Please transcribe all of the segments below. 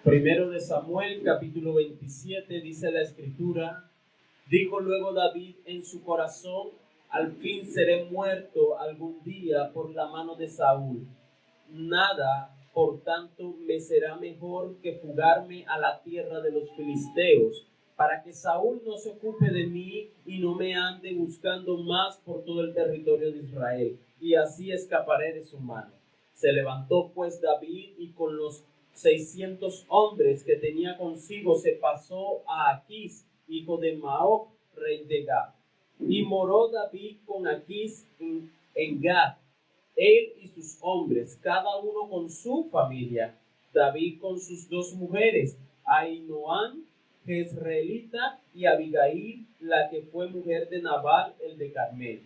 Primero de Samuel, capítulo 27, dice la Escritura: dijo luego David en su corazón: al fin seré muerto algún día por la mano de Saúl. Nada, por tanto, me será mejor que fugarme a la tierra de los filisteos, para que Saúl no se ocupe de mí y no me ande buscando más por todo el territorio de Israel, y así escaparé de su mano. Se levantó pues David y con los 600 hombres que tenía consigo se pasó a Aquís, hijo de Maoc, rey de Gad. Y moró David con Aquís en Gad, él y sus hombres, cada uno con su familia. David con sus dos mujeres, Ahinoam, jezreelita, y Abigail, la que fue mujer de Nabal, el de Carmel.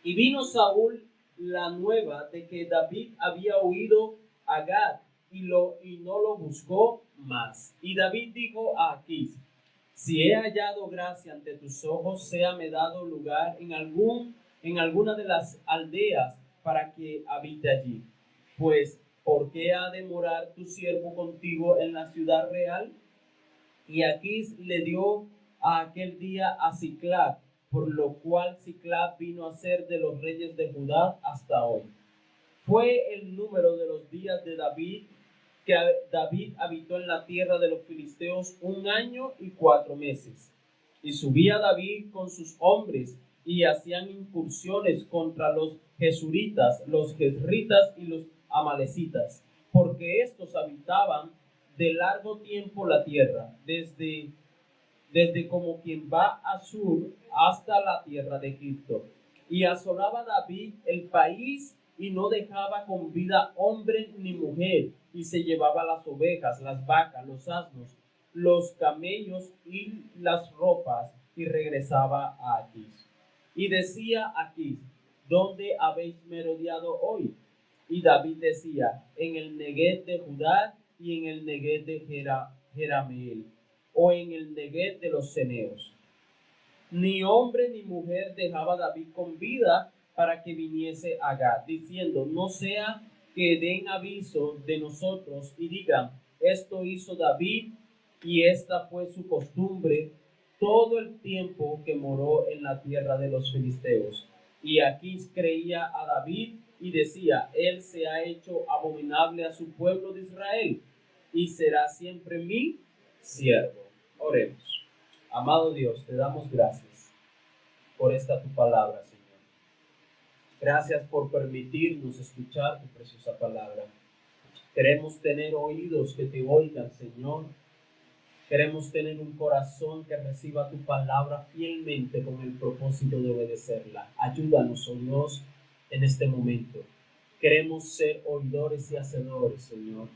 Y vino Saúl la nueva de que David había huido a Gad, y no lo buscó más. Y David dijo a Aquís: si he hallado gracia ante tus ojos, séame dado lugar en alguna de las aldeas para que habite allí. Pues, ¿por qué ha de morar tu siervo contigo en la ciudad real? Y Aquís le dio a aquel día a Siclag, por lo cual Siclag vino a ser de los reyes de Judá hasta hoy. Fue el número de los días de David, que David habitó en la tierra de los filisteos 1 año y 4 meses. Y subía David con sus hombres y hacían incursiones contra los jesuritas, los jezritas y los amalecitas, porque estos habitaban de largo tiempo la tierra, desde como quien va a sur hasta la tierra de Egipto. Y asolaba David el país y no dejaba con vida hombre ni mujer, y se llevaba las ovejas, las vacas, los asnos, los camellos y las ropas, y regresaba a Aquís. Y decía Aquís: ¿dónde habéis merodeado hoy? Y David decía: en el Neguev de Judá y en el Neguev de Jerameel, o en el Neguev de los ceneos. Ni hombre ni mujer dejaba David con vida para que viniese a Gad, diciendo: no sea que den aviso de nosotros y digan: esto hizo David, y esta fue su costumbre todo el tiempo que moró en la tierra de los filisteos. Y Aquís creía a David y decía: él se ha hecho abominable a su pueblo de Israel, y será siempre mi siervo. Oremos. Amado Dios, te damos gracias por esta tu palabra, Señor. Gracias por permitirnos escuchar tu preciosa palabra. Queremos tener oídos que te oigan, Señor. Queremos tener un corazón que reciba tu palabra fielmente con el propósito de obedecerla. Ayúdanos, oh Dios, en este momento. Queremos ser oidores y hacedores, Señor.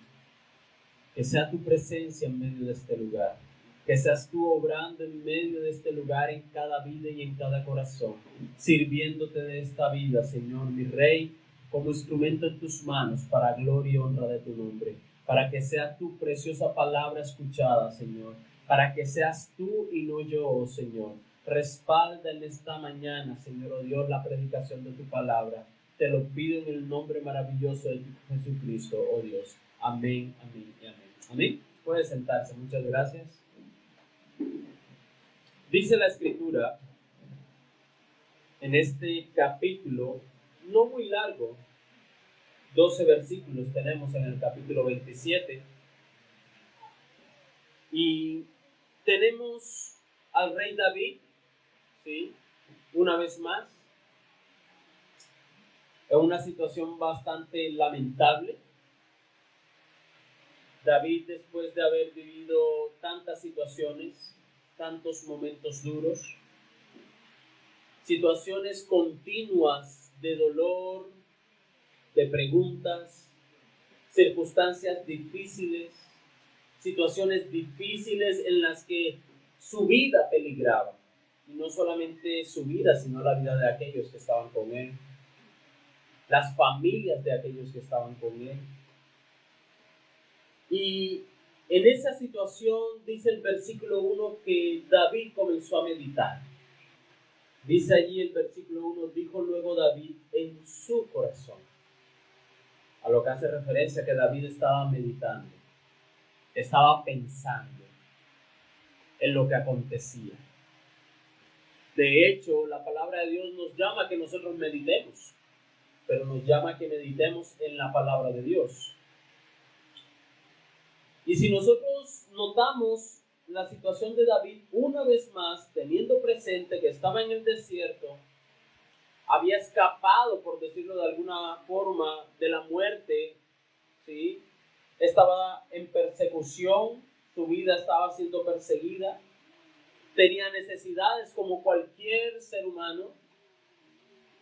Que sea tu presencia en medio de este lugar. Que seas tú obrando en medio de este lugar, en cada vida y en cada corazón, sirviéndote de esta vida, Señor, mi Rey, como instrumento en tus manos para gloria y honra de tu nombre, para que sea tu preciosa palabra escuchada, Señor, para que seas tú y no yo, oh Señor. Respalda en esta mañana, Señor, oh Dios, la predicación de tu palabra. Te lo pido en el nombre maravilloso de Jesucristo, oh Dios. Amén, amén y amén. Amén. Puede sentarse, muchas gracias. Dice la Escritura en este capítulo, no muy largo, 12 versículos tenemos en el capítulo 27, y tenemos al rey David, ¿sí? Una vez más, en una situación bastante lamentable. David, después de haber vivido tantas situaciones, tantos momentos duros, situaciones continuas de dolor, de preguntas, circunstancias difíciles, situaciones difíciles en las que su vida peligraba. Y no solamente su vida, sino la vida de aquellos que estaban con él, las familias de aquellos que estaban con él. Y en esa situación dice el versículo 1 que David comenzó a meditar. Dice allí el versículo 1, dijo luego David en su corazón, a lo que hace referencia que David estaba meditando. estaba pensando en lo que acontecía. De hecho, la palabra de Dios nos llama a que nosotros meditemos, pero nos llama a que meditemos en la palabra de Dios. Y si nosotros notamos la situación de David, una vez más, teniendo presente que estaba en el desierto, había escapado, por decirlo de alguna forma, de la muerte, ¿sí? Estaba en persecución, su vida estaba siendo perseguida, tenía necesidades como cualquier ser humano,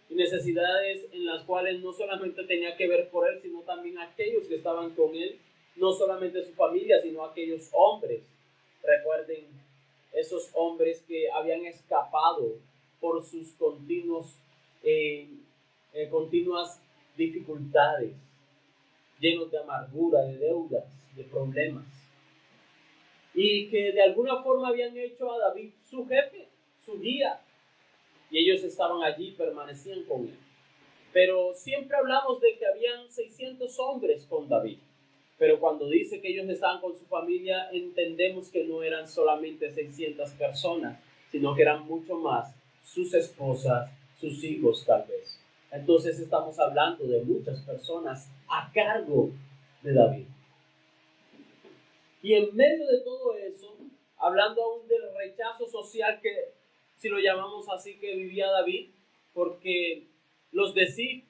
y necesidades en las cuales no solamente tenía que ver por él, sino también aquellos que estaban con él, no solamente su familia, sino aquellos hombres. Recuerden, esos hombres que habían escapado por sus continuas dificultades, llenos de amargura, de deudas, de problemas, y que de alguna forma habían hecho a David su jefe, su guía, y ellos estaban allí, permanecían con él. Pero siempre hablamos de que habían 600 hombres con David. Pero cuando dice que ellos estaban con su familia, entendemos que no eran solamente 600 personas, sino que eran mucho más, sus esposas, sus hijos tal vez. Entonces estamos hablando de muchas personas a cargo de David. Y en medio de todo eso, hablando aún del rechazo social que, si lo llamamos así, que vivía David, porque los de Zif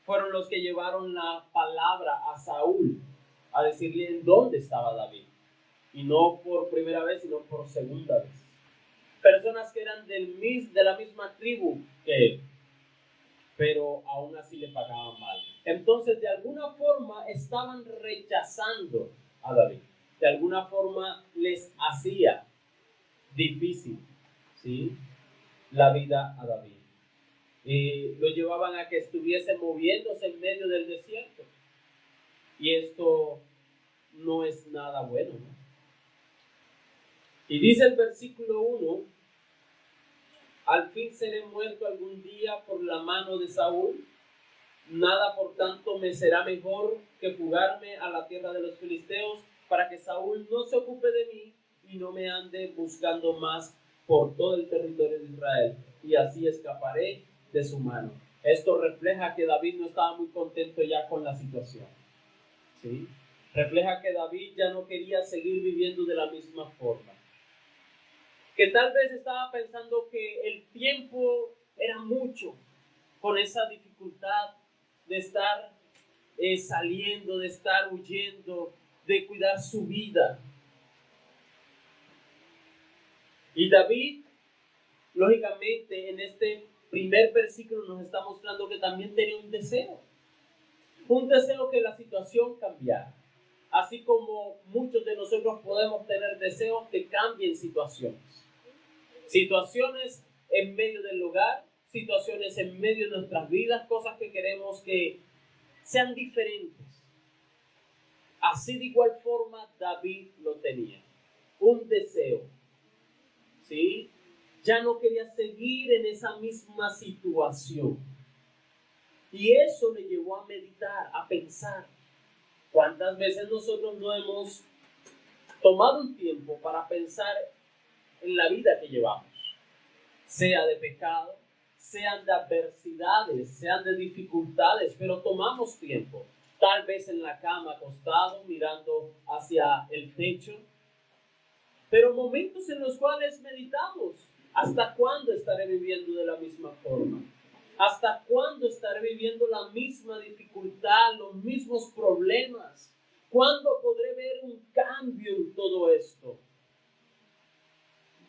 fueron los que llevaron la palabra a Saúl, a decirle en dónde estaba David. Y no por primera vez, sino por segunda vez. Personas que eran de la misma tribu que él, pero aún así le pagaban mal. Entonces, de alguna forma, estaban rechazando a David. De alguna forma les hacía difícil, ¿sí?, la vida a David. Lo llevaban a que estuviese moviéndose en medio del desierto. Y esto no es nada bueno, ¿no? Y dice el versículo 1, al fin seré muerto algún día por la mano de Saúl. Nada, por tanto, me será mejor que fugarme a la tierra de los filisteos, para que Saúl no se ocupe de mí y no me ande buscando más por todo el territorio de Israel, y así escaparé de su mano. Esto refleja que David no estaba muy contento ya con la situación, ¿sí? Refleja que David ya no quería seguir viviendo de la misma forma. Que tal vez estaba pensando que el tiempo era mucho con esa dificultad de estar saliendo, de estar huyendo, de cuidar su vida. Y David, lógicamente, en este primer versículo nos está mostrando que también tenía un deseo que la situación cambiara. Así como muchos de nosotros podemos tener deseos que cambien situaciones. Situaciones en medio del hogar, situaciones en medio de nuestras vidas, cosas que queremos que sean diferentes. Así de igual forma David lo tenía, un deseo, ¿sí? Ya no quería seguir en esa misma situación. Y eso le llevó a meditar, a pensar. ¿Cuántas veces nosotros no hemos tomado un tiempo para pensar en la vida que llevamos? Sea de pecado, sean de adversidades, sean de dificultades, pero tomamos tiempo. Tal vez en la cama acostado, mirando hacia el techo, pero momentos en los cuales meditamos. ¿Hasta cuándo estaré viviendo de la misma forma? ¿Hasta cuándo estaré viviendo la misma dificultad, los mismos problemas? ¿Cuándo podré ver un cambio en todo esto?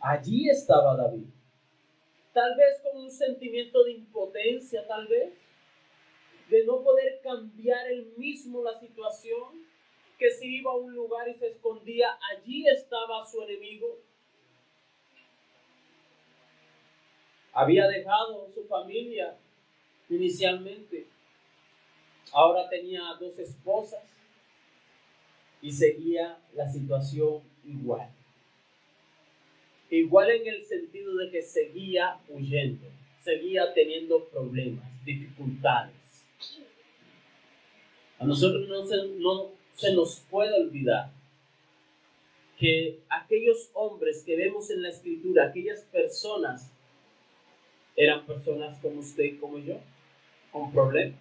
Allí estaba David. Tal vez con un sentimiento de impotencia, tal vez, de no poder cambiar él mismo la situación, que si iba a un lugar y se escondía, allí estaba su enemigo. Había dejado su familia inicialmente, ahora tenía 2 esposas y seguía la situación igual. Igual en el sentido de que seguía huyendo, seguía teniendo problemas, dificultades. A nosotros no se nos puede olvidar que aquellos hombres que vemos en la Escritura, aquellas personas, eran personas como usted y como yo, con problemas.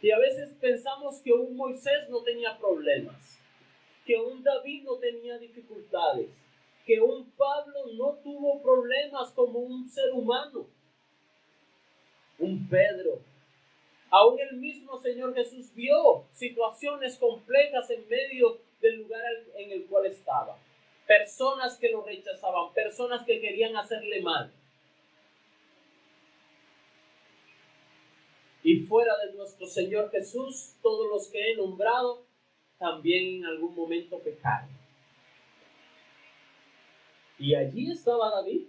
Y a veces pensamos que un Moisés no tenía problemas, que un David no tenía dificultades, que un Pablo no tuvo problemas como un ser humano, un Pedro. Aún el mismo Señor Jesús vio situaciones complejas en medio del lugar en el cual estaba. Personas que lo rechazaban, personas que querían hacerle mal. Y fuera de nuestro Señor Jesús, todos los que he nombrado también en algún momento pecaron. Y allí estaba David.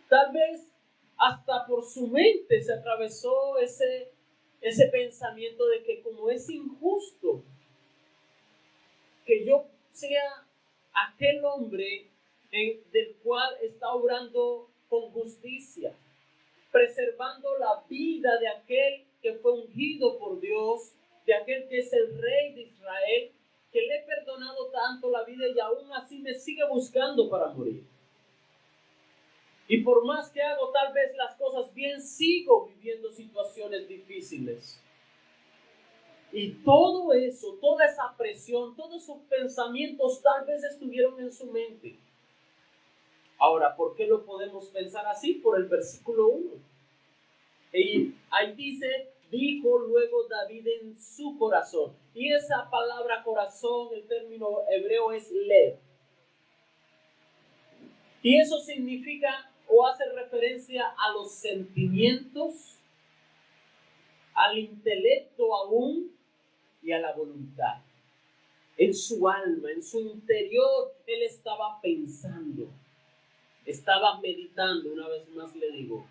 Tal vez hasta por su mente se atravesó ese pensamiento de que como es injusto que yo sea aquel hombre del cual está obrando con justicia, preservando la vida de aquel que fue ungido por Dios, de aquel que es el rey de Israel, que le he perdonado tanto la vida y aún así me sigue buscando para morir. Y por más que hago tal vez las cosas bien, sigo viviendo situaciones difíciles. Y todo eso, toda esa presión, todos esos pensamientos tal vez estuvieron en su mente. Ahora, ¿por qué lo podemos pensar así? Por el versículo 1. Y ahí dice, dijo luego David en su corazón. Y esa palabra corazón, el término hebreo es lev. Y eso significa o hace referencia a los sentimientos, al intelecto aún y a la voluntad. En su alma, en su interior, él estaba pensando, estaba meditando, una vez más le digo.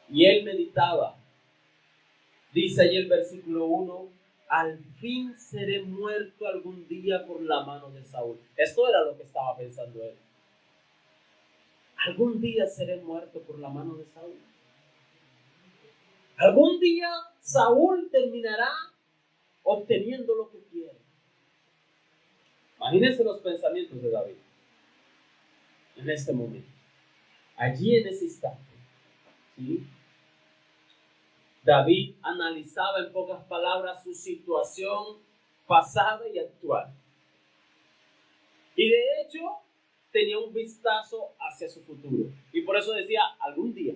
Y él meditaba. Dice ahí el versículo 1, al fin seré muerto algún día por la mano de Saúl. Esto era lo que estaba pensando él. Algún día seré muerto por la mano de Saúl. Algún día Saúl terminará obteniendo lo que quiere. Imagínense los pensamientos de David en este momento. Allí en ese instante. ¿Sí? David analizaba en pocas palabras su situación pasada y actual. Y de hecho, tenía un vistazo hacia su futuro. Y por eso decía, algún día.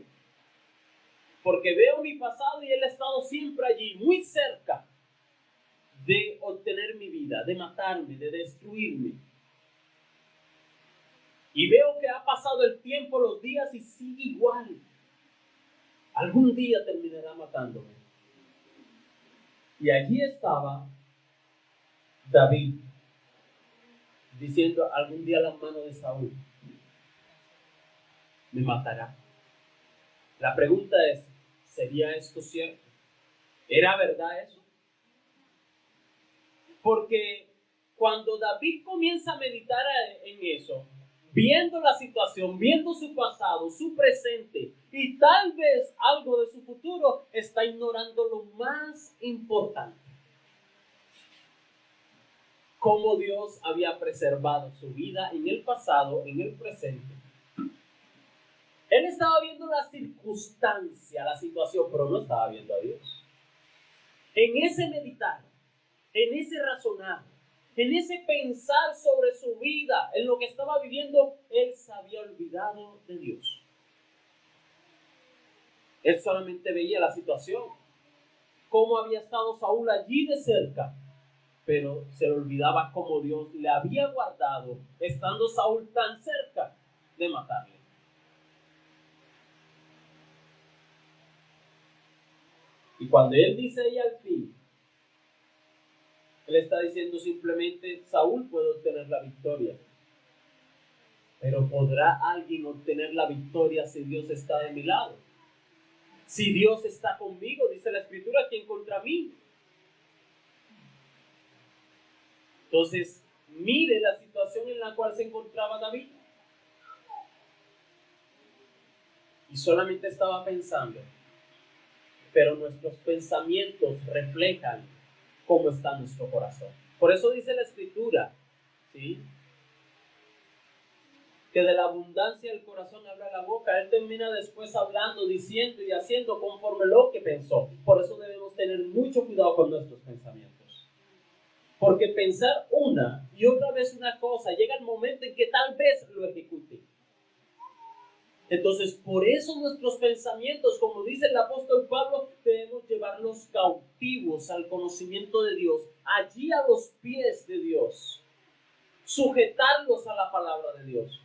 Porque veo mi pasado y él ha estado siempre allí, muy cerca de obtener mi vida, de matarme, de destruirme. Y veo que ha pasado el tiempo, los días y sigue igual. Algún día terminará matándome. Y allí estaba David diciendo, algún día la mano de Saúl me matará. La pregunta es, ¿sería esto cierto? ¿Era verdad eso? Porque cuando David comienza a meditar en eso, viendo la situación, viendo su pasado, su presente y tal vez algo de su futuro, está ignorando lo más importante. Cómo Dios había preservado su vida en el pasado, en el presente. Él estaba viendo la circunstancia, la situación, pero no estaba viendo a Dios. En ese meditar, en ese razonar, en ese pensar sobre su vida, en lo que estaba viviendo, él se había olvidado de Dios. Él solamente veía la situación, cómo había estado Saúl allí de cerca, pero se le olvidaba cómo Dios le había guardado, estando Saúl tan cerca de matarle. Y cuando él dice ahí al fin, él está diciendo simplemente, Saúl puede obtener la victoria. Pero ¿podrá alguien obtener la victoria si Dios está de mi lado? Si Dios está conmigo, dice la Escritura, ¿quién contra mí? Entonces, mire la situación en la cual se encontraba David. Y solamente estaba pensando. Pero nuestros pensamientos reflejan cómo está nuestro corazón. Por eso dice la Escritura, ¿sí?, que de la abundancia del corazón habla la boca. Él termina después hablando, diciendo y haciendo conforme lo que pensó. Por eso debemos tener mucho cuidado con nuestros pensamientos. Porque pensar una y otra vez una cosa, llega el momento en que tal vez lo ejecute. Entonces, por eso nuestros pensamientos, como dice el apóstol Pablo, debemos llevarlos cautivos al conocimiento de Dios, allí a los pies de Dios, sujetarlos a la palabra de Dios.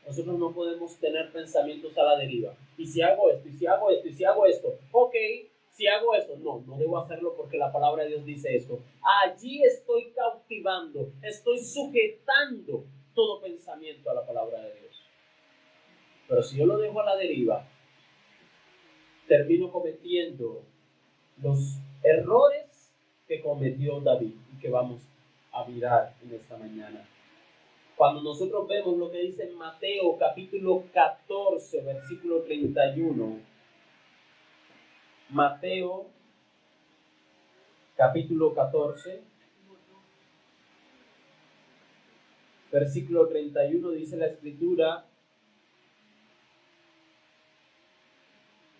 Nosotros no podemos tener pensamientos a la deriva. Y si hago esto, y si hago esto, y si hago esto, ok, si hago esto, no debo hacerlo porque la palabra de Dios dice esto. Allí estoy cautivando, estoy sujetando todo pensamiento a la palabra de Dios. Pero si yo lo dejo a la deriva, termino cometiendo los errores que cometió David y que vamos a mirar en esta mañana. Cuando nosotros vemos lo que dice en Mateo capítulo 14, versículo 31, Mateo capítulo 14, versículo 31, dice la Escritura: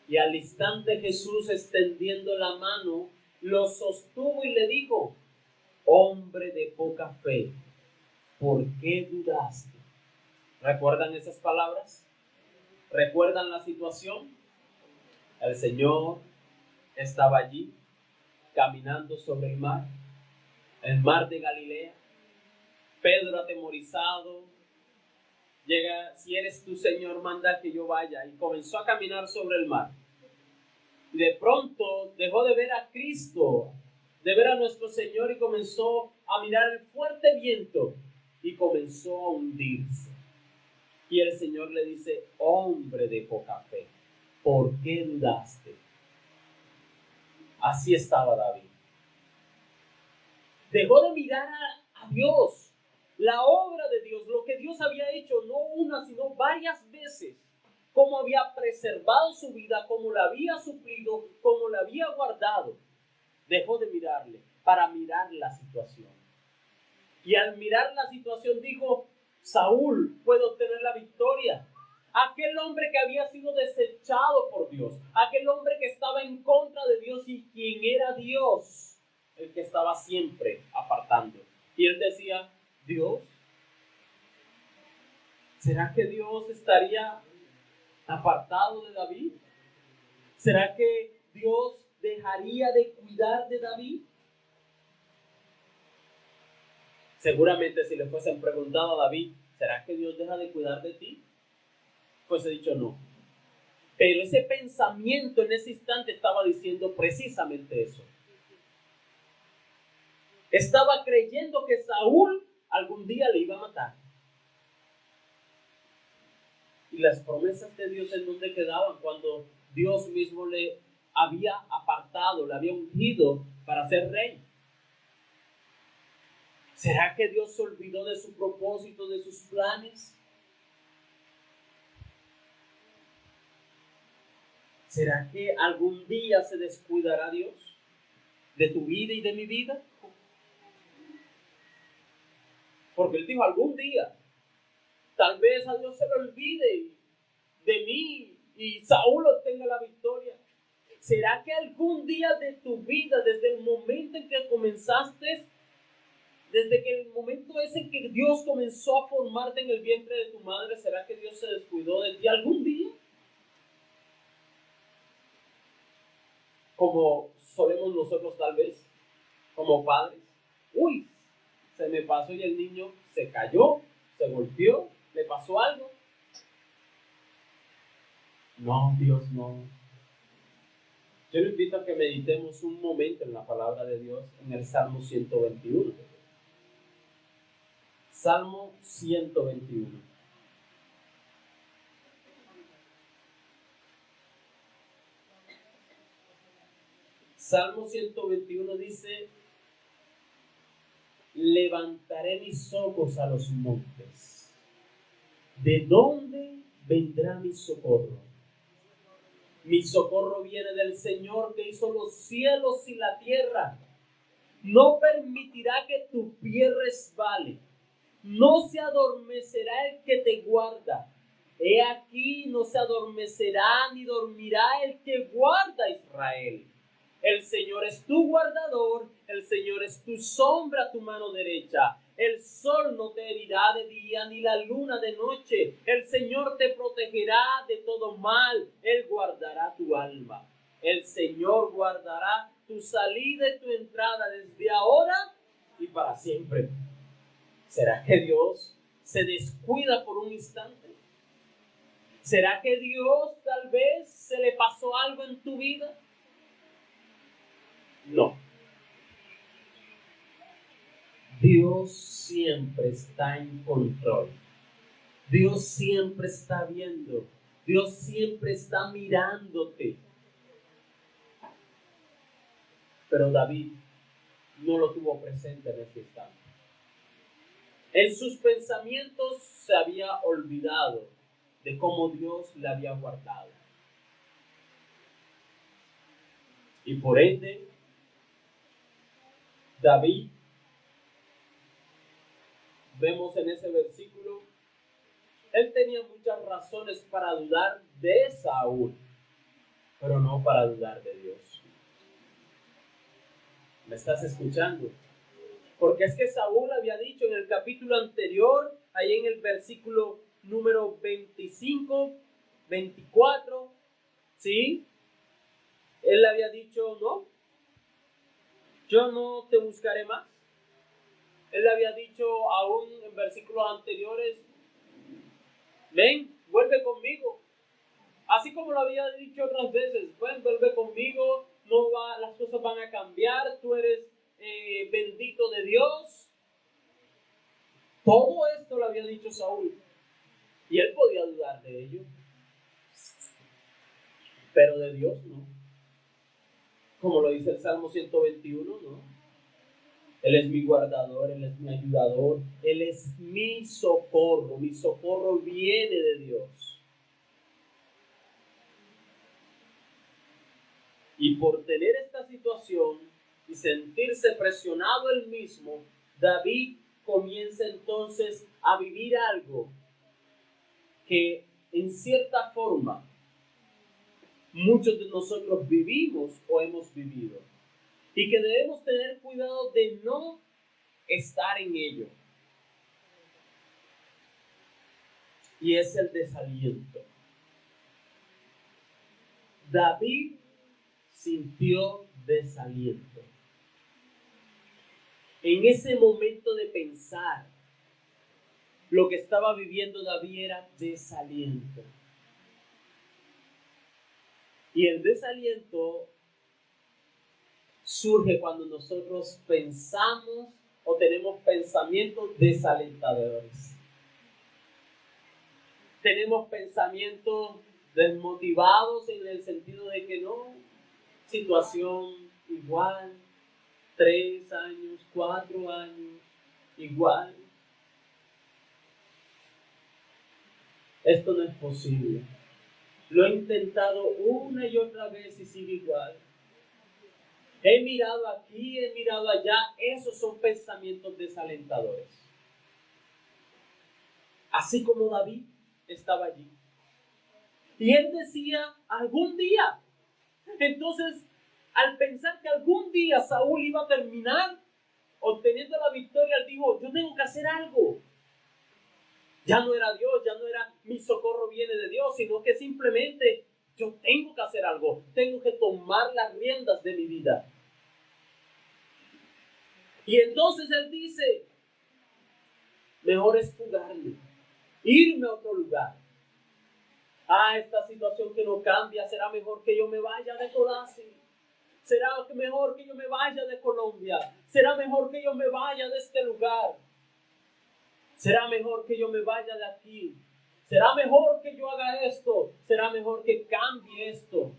y al instante Jesús, extendiendo la mano, lo sostuvo y le dijo: hombre de poca fe, ¿por qué dudaste? ¿Recuerdan esas palabras? ¿Recuerdan la situación? El Señor estaba allí, caminando sobre el mar de Galilea. Pedro, atemorizado, llega: si eres tú, Señor, manda que yo vaya. Y comenzó a caminar sobre el mar. Y de pronto dejó de ver a Cristo, de ver a nuestro Señor, y comenzó a mirar el fuerte viento y comenzó a hundirse. Y el Señor le dice: hombre de poca fe, ¿por qué dudaste? Así estaba David. Dejó de mirar a Dios, la obra de Dios, lo que Dios había hecho, no una, sino varias veces, cómo había preservado su vida, cómo la había suplido, cómo la había guardado. Dejó de mirarle para mirar la situación. Y al mirar la situación dijo: Saúl puede obtener la victoria. Aquel hombre que había sido desechado por Dios, aquel hombre que estaba en contra de Dios y quien era Dios, el que estaba siempre apartando. Y él decía: Dios, ¿será que Dios estaría apartado de David? ¿Será que Dios dejaría de cuidar de David? Seguramente si le fuesen preguntado a David: ¿será que Dios deja de cuidar de ti?, pues he dicho no. Pero ese pensamiento en ese instante estaba diciendo precisamente eso. Estaba creyendo que Saúl algún día le iba a matar. Y las promesas de Dios, ¿en dónde quedaban cuando Dios mismo le había apartado, le había ungido para ser rey? ¿Será que Dios se olvidó de su propósito, de sus planes? ¿Será que algún día se descuidará Dios de tu vida y de mi vida? Porque él dijo: algún día. Tal vez a Dios se le olvide de mí y Saúl obtenga la victoria. ¿Será que algún día de tu vida, desde el momento en que comenzaste, desde que el momento ese en que Dios comenzó a formarte en el vientre de tu madre, será que Dios se descuidó de ti algún día? Como solemos nosotros tal vez, como padres. Uy, se me pasó y el niño se cayó, se golpeó, le pasó algo. No, Dios no. Yo le invito a que meditemos un momento en la palabra de Dios en el Salmo 121. Salmo 121. Salmo 121 dice: levantaré mis ojos a los montes. ¿De dónde vendrá mi socorro? Mi socorro viene del Señor que hizo los cielos y la tierra. no permitirá que tu pie resbale, no se adormecerá el que te guarda. He aquí, no se adormecerá ni dormirá el que guarda a Israel. El Señor es tu guardador, el Señor es tu sombra a tu mano derecha. El sol no te herirá de día, ni la luna de noche. El Señor te protegerá de todo mal, Él guardará tu alma. El Señor guardará tu salida y tu entrada desde ahora y para siempre. ¿Será que Dios se descuida por un instante? ¿Será que Dios tal vez se le pasó algo en tu vida? No. Dios siempre está en control. Dios siempre está viendo. Dios siempre está mirándote. Pero David no lo tuvo presente en ese instante. En sus pensamientos se había olvidado de cómo Dios le había guardado. Y por ende, David, vemos en ese versículo, él tenía muchas razones para dudar de Saúl, pero no para dudar de Dios. ¿Me estás escuchando? Porque es que Saúl había dicho en el capítulo anterior, ahí en el versículo número 25, 24, ¿sí? Él le había dicho, no, yo no te buscaré más. Él le había dicho aún en versículos anteriores, ven, vuelve conmigo. Así como lo había dicho otras veces, ven, vuelve conmigo, las cosas van a cambiar, tú eres bendito de Dios. Todo esto lo había dicho Saúl. Y él podía dudar de ello. Pero de Dios no. Como lo dice el Salmo 121, ¿no? Él es mi guardador, Él es mi ayudador, Él es mi socorro viene de Dios. Y por tener esta situación y sentirse presionado él mismo, David comienza entonces a vivir algo que en cierta forma muchos de nosotros vivimos o hemos vivido y que debemos tener cuidado de no estar en ello. Y es el desaliento. David sintió desaliento. En ese momento de pensar, lo que estaba viviendo David era desaliento. Y el desaliento surge cuando nosotros pensamos o tenemos pensamientos desalentadores. Tenemos pensamientos desmotivados en el sentido de que no, situación igual, 3 años, 4 años, igual. Esto no es posible. Lo he intentado una y otra vez y sigue igual. He mirado aquí, he mirado allá. Esos son pensamientos desalentadores. Así como David estaba allí. Y él decía, algún día. Entonces, al pensar que algún día Saúl iba a terminar obteniendo la victoria, él dijo, yo tengo que hacer algo. Ya no era Dios, ya no era mi socorro viene de Dios, sino que simplemente yo tengo que hacer algo. Tengo que tomar las riendas de mi vida. Y entonces él dice, mejor es fugarme, irme a otro lugar. Esta situación que no cambia, será mejor que yo me vaya de Codazzi. Será mejor que yo me vaya de Colombia. Será mejor que yo me vaya de este lugar. Será mejor que yo me vaya de aquí. Será mejor que yo haga esto. Será mejor que cambie esto.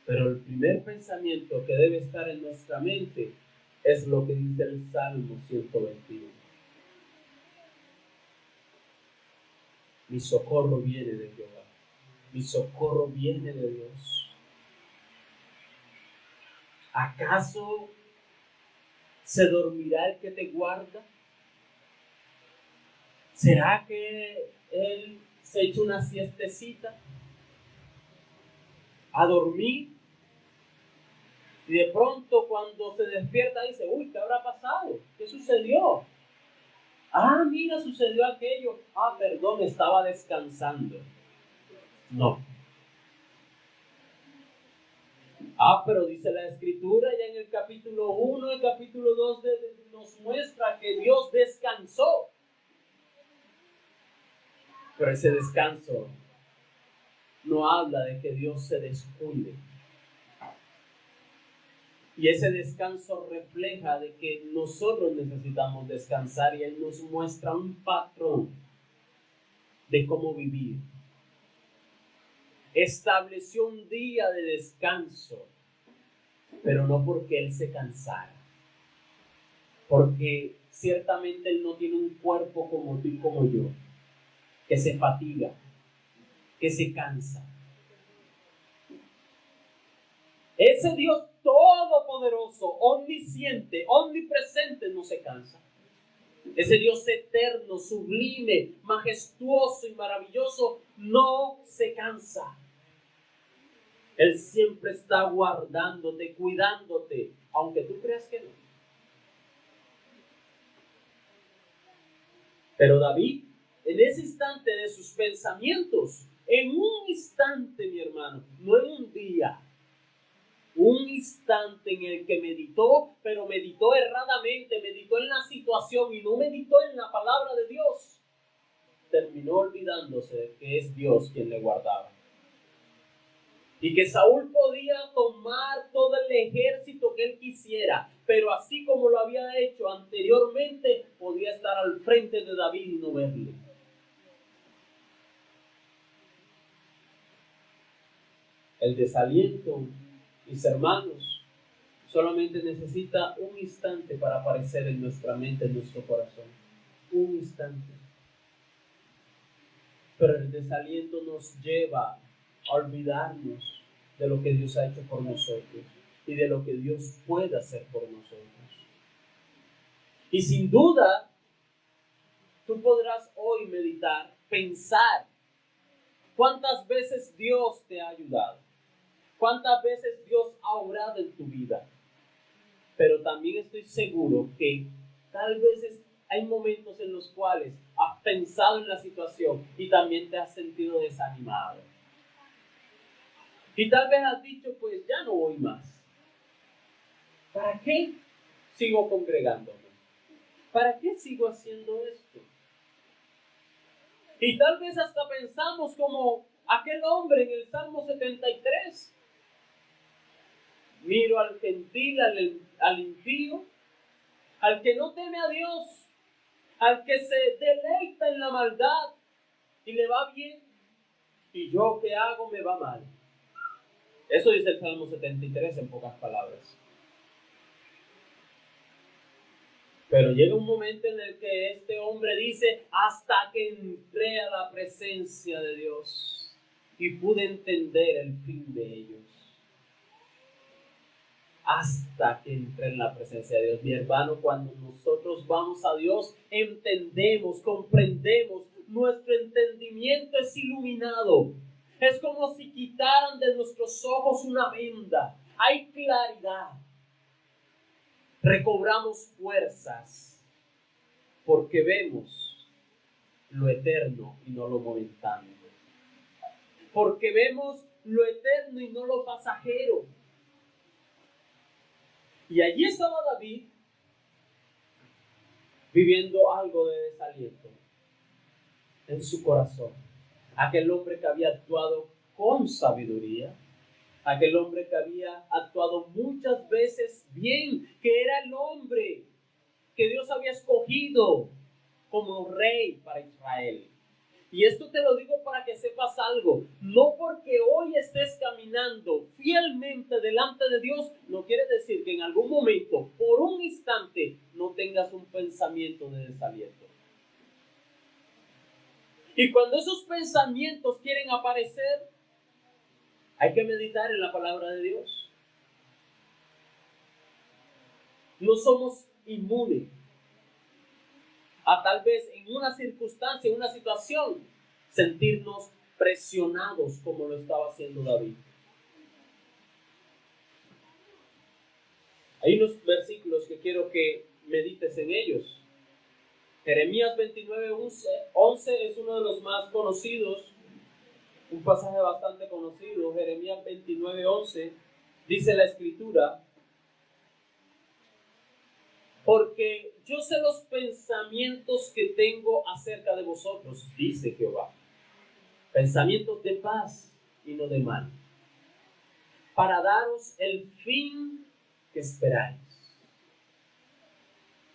Pero el primer pensamiento que debe estar en nuestra mente es lo que dice el Salmo 121. Mi socorro viene de Jehová. Mi socorro viene de Dios. ¿Acaso se dormirá el que te guarda? ¿Será que él se echa una siestecita a dormir? Y de pronto cuando se despierta dice, uy, ¿qué habrá pasado? ¿Qué sucedió? Ah, mira, sucedió aquello. Ah, perdón, estaba descansando. No. Ah, pero dice la Escritura ya en el capítulo 1, el capítulo 2 nos muestra que Dios descansó. Pero ese descanso no habla de que Dios se descuide. Y ese descanso refleja de que nosotros necesitamos descansar y Él nos muestra un patrón de cómo vivir. Estableció un día de descanso, pero no porque Él se cansara. Porque ciertamente Él no tiene un cuerpo como tú y como yo, que se fatiga, que se cansa. Ese Dios todopoderoso, omnisciente, omnipresente, no se cansa. Ese Dios eterno, sublime, majestuoso y maravilloso, no se cansa. Él siempre está guardándote, cuidándote, aunque tú creas que no. Pero David, en ese instante de sus pensamientos, en un instante, mi hermano, no en un día, un instante en el que meditó, pero meditó erradamente, meditó en la situación y no meditó en la palabra de Dios, terminó olvidándose de que es Dios quien le guardaba. Y que Saúl podía tomar todo el ejército que él quisiera, pero así como lo había hecho anteriormente, podía estar al frente de David y no verle. El desaliento, mis hermanos, solamente necesita un instante para aparecer en nuestra mente, en nuestro corazón. Un instante. Pero el desaliento nos lleva a olvidarnos de lo que Dios ha hecho por nosotros y de lo que Dios puede hacer por nosotros. Y sin duda, tú podrás hoy meditar, pensar cuántas veces Dios te ha ayudado, cuántas veces Dios ha obrado en tu vida. Pero también estoy seguro que tal vez hay momentos en los cuales has pensado en la situación y también te has sentido desanimado. Y tal vez has dicho, pues ya no voy más. ¿Para qué sigo congregándome? ¿Para qué sigo haciendo esto? Y tal vez hasta pensamos como aquel hombre en el Salmo 73. Miro al gentil, al impío, al que no teme a Dios, al que se deleita en la maldad y le va bien, y yo ¿qué hago? Me va mal. Eso dice el Salmo 73 en pocas palabras. Pero llega un momento en el que este hombre dice, hasta que entré a la presencia de Dios y pude entender el fin de ellos. Hasta que entré en la presencia de Dios. Mi hermano, cuando nosotros vamos a Dios, entendemos, comprendemos, nuestro entendimiento es iluminado. Es como si quitaran de nuestros ojos una venda. Hay claridad. Recobramos fuerzas porque vemos lo eterno y no lo momentáneo. Porque vemos lo eterno y no lo pasajero. Y allí estaba David viviendo algo de desaliento en su corazón. Aquel hombre que había actuado con sabiduría, aquel hombre que había actuado muchas veces bien, que era el hombre que Dios había escogido como rey para Israel. Y esto te lo digo para que sepas algo. No porque hoy estés caminando fielmente delante de Dios, no quiere decir que en algún momento, por un instante, no tengas un pensamiento de desaliento. Y cuando esos pensamientos quieren aparecer, hay que meditar en la palabra de Dios. No somos inmunes a tal vez en una circunstancia, en una situación, sentirnos presionados como lo estaba haciendo David. Hay unos versículos que quiero que medites en ellos. Jeremías 29:11 es uno de los más conocidos, un pasaje bastante conocido. Jeremías 29:11 dice la Escritura: porque yo sé los pensamientos que tengo acerca de vosotros, dice Jehová, pensamientos de paz y no de mal, para daros el fin que esperáis.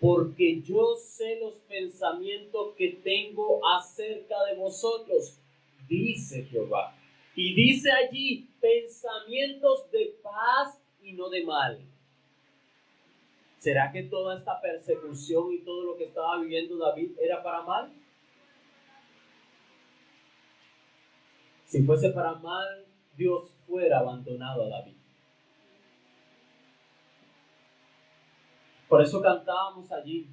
Porque yo sé los pensamientos que tengo acerca de vosotros, dice Jehová. Y dice allí, pensamientos de paz y no de mal. ¿Será que toda esta persecución y todo lo que estaba viviendo David era para mal? Si fuese para mal, Dios fuera abandonado a David. Por eso cantábamos allí,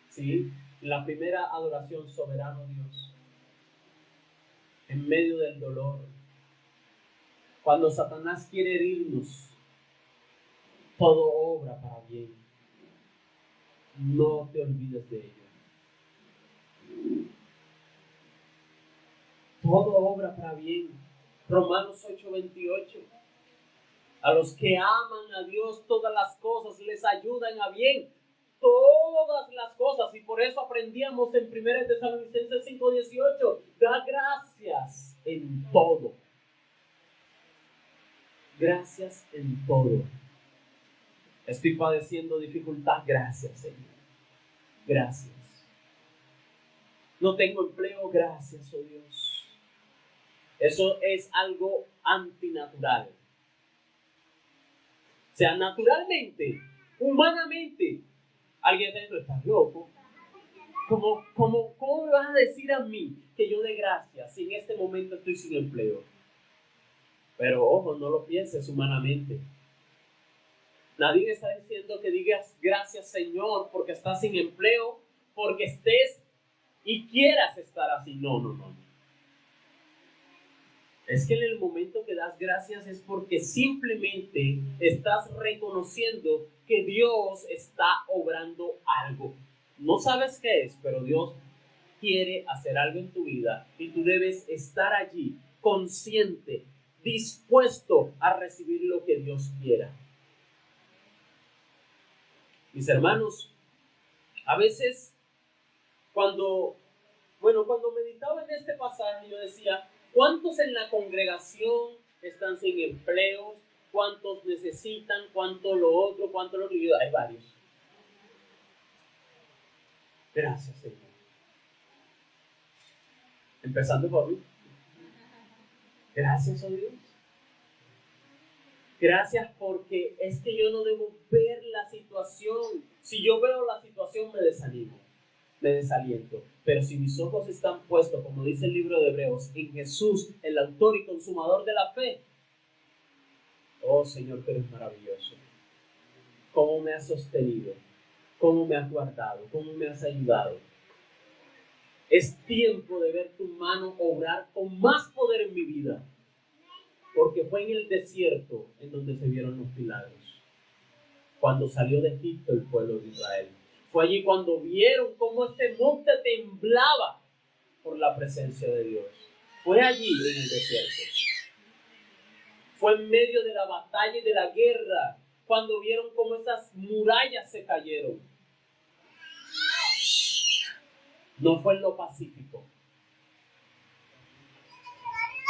¿sí? La primera adoración: soberano Dios. En medio del dolor, cuando Satanás quiere herirnos, todo obra para bien. No te olvides de ello. Todo obra para bien. Romanos 8:28. A los que aman a Dios, todas las cosas les ayudan a bien. Todas las cosas. Y por eso aprendíamos en 1 Tesalonicenses 5:18. Da gracias en todo. Gracias en todo. Estoy padeciendo dificultad. Gracias, Señor. Gracias. No tengo empleo. Gracias, oh Dios. Eso es algo antinatural. O sea, naturalmente, humanamente, alguien dentro está loco. ¿Cómo me vas a decir a mí que yo dé gracias si en este momento estoy sin empleo? Pero ojo, no lo pienses humanamente. Nadie está diciendo que digas gracias, Señor, porque estás sin empleo, porque estés y quieras estar así. No. Es que en el momento que das gracias es porque simplemente estás reconociendo que Dios está obrando algo. No sabes qué es, pero Dios quiere hacer algo en tu vida y tú debes estar allí, consciente, dispuesto a recibir lo que Dios quiera. Mis hermanos, a veces cuando meditaba en este pasaje, yo decía, ¿cuántos en la congregación están sin empleos? ¿Cuántos necesitan? ¿Cuánto lo otro? ¿Cuánto lo otro? Hay varios. Gracias, Señor. Empezando por mí. Gracias, oh Dios. Gracias, porque es que yo no debo ver la situación. Si yo veo la situación, me desanimo, me desaliento. Pero si mis ojos están puestos, como dice el libro de Hebreos, en Jesús, el autor y consumador de la fe, oh Señor, tú eres maravilloso. ¿Cómo me has sostenido? ¿Cómo me has guardado? ¿Cómo me has ayudado? Es tiempo de ver tu mano obrar con más poder en mi vida. Porque fue en el desierto en donde se vieron los milagros. Cuando salió de Egipto el pueblo de Israel. Fue allí cuando vieron cómo este monte temblaba por la presencia de Dios. Fue allí en el desierto. Fue en medio de la batalla y de la guerra cuando vieron cómo esas murallas se cayeron. No fue en lo pacífico.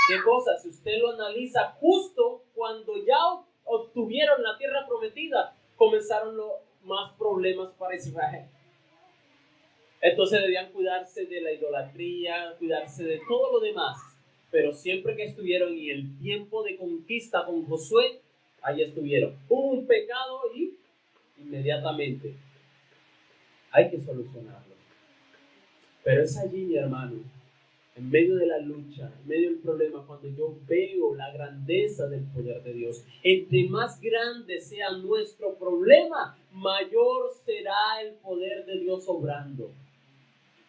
¿Qué cosa? Si usted lo analiza, justo cuando ya obtuvieron la tierra prometida, comenzaron los más problemas para Israel. Entonces debían cuidarse de la idolatría, cuidarse de todo lo demás. Pero siempre que estuvieron en el tiempo de conquista con Josué, ahí estuvieron. Hubo un pecado y inmediatamente hay que solucionarlo. Pero es allí, mi hermano, en medio de la lucha, en medio del problema, cuando yo veo la grandeza del poder de Dios, entre más grande sea nuestro problema, mayor será el poder de Dios obrando.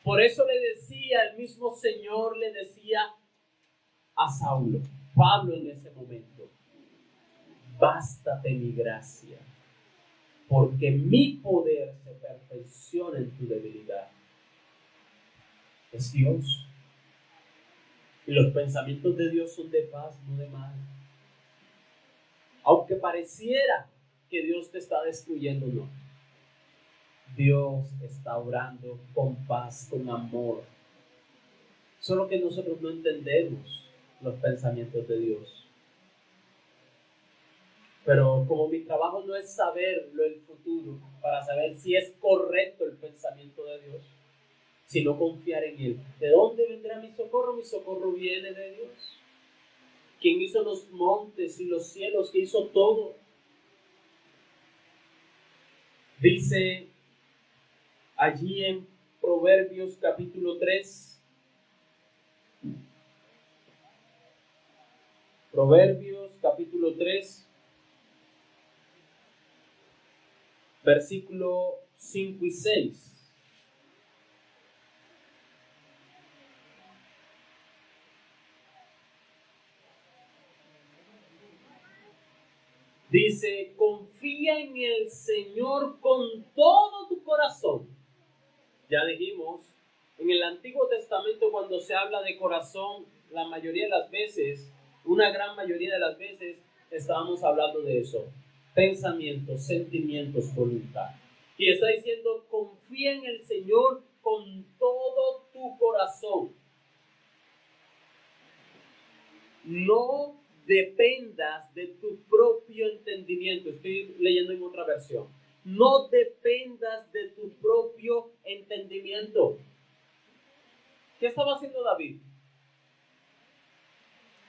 Por eso le decía, el mismo Señor le decía a Saulo, Pablo en ese momento, bástate mi gracia, porque mi poder se perfecciona en tu debilidad. Es Dios. Y los pensamientos de Dios son de paz, no de mal. Aunque pareciera que Dios te está destruyendo, no. Dios está obrando con paz, con amor. Solo que nosotros no entendemos los pensamientos de Dios. Pero como mi trabajo no es saberlo el futuro, para saber si es correcto el pensamiento de Dios, sino confiar en Él. ¿De dónde vendrá mi socorro? Mi socorro viene de Dios. ¿Quién hizo los montes y los cielos? ¿Quién hizo todo? Dice allí en Proverbios capítulo 3. Proverbios capítulo 3. Versículo 5 y 6. Dice, confía en el Señor con todo tu corazón. Ya dijimos, en el Antiguo Testamento cuando se habla de corazón, la mayoría de las veces, una gran mayoría de las veces, estábamos hablando de eso. Pensamientos, sentimientos, voluntad. Y está diciendo, confía en el Señor con todo tu corazón. No dependas de tu propio entendimiento. Estoy leyendo en otra versión. No dependas de tu propio entendimiento. ¿Qué estaba haciendo David?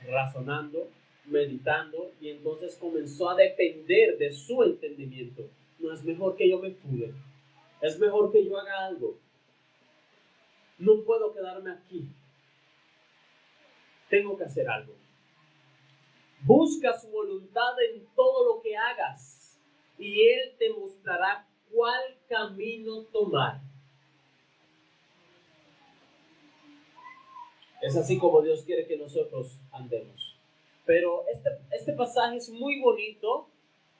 Razonando, meditando, y entonces comenzó a depender de su entendimiento. No es mejor que yo me fugue. Es mejor que yo haga algo. No puedo quedarme aquí. Tengo que hacer algo. Busca su voluntad en todo lo que hagas y Él te mostrará cuál camino tomar. Es así como Dios quiere que nosotros andemos. Pero este pasaje es muy bonito,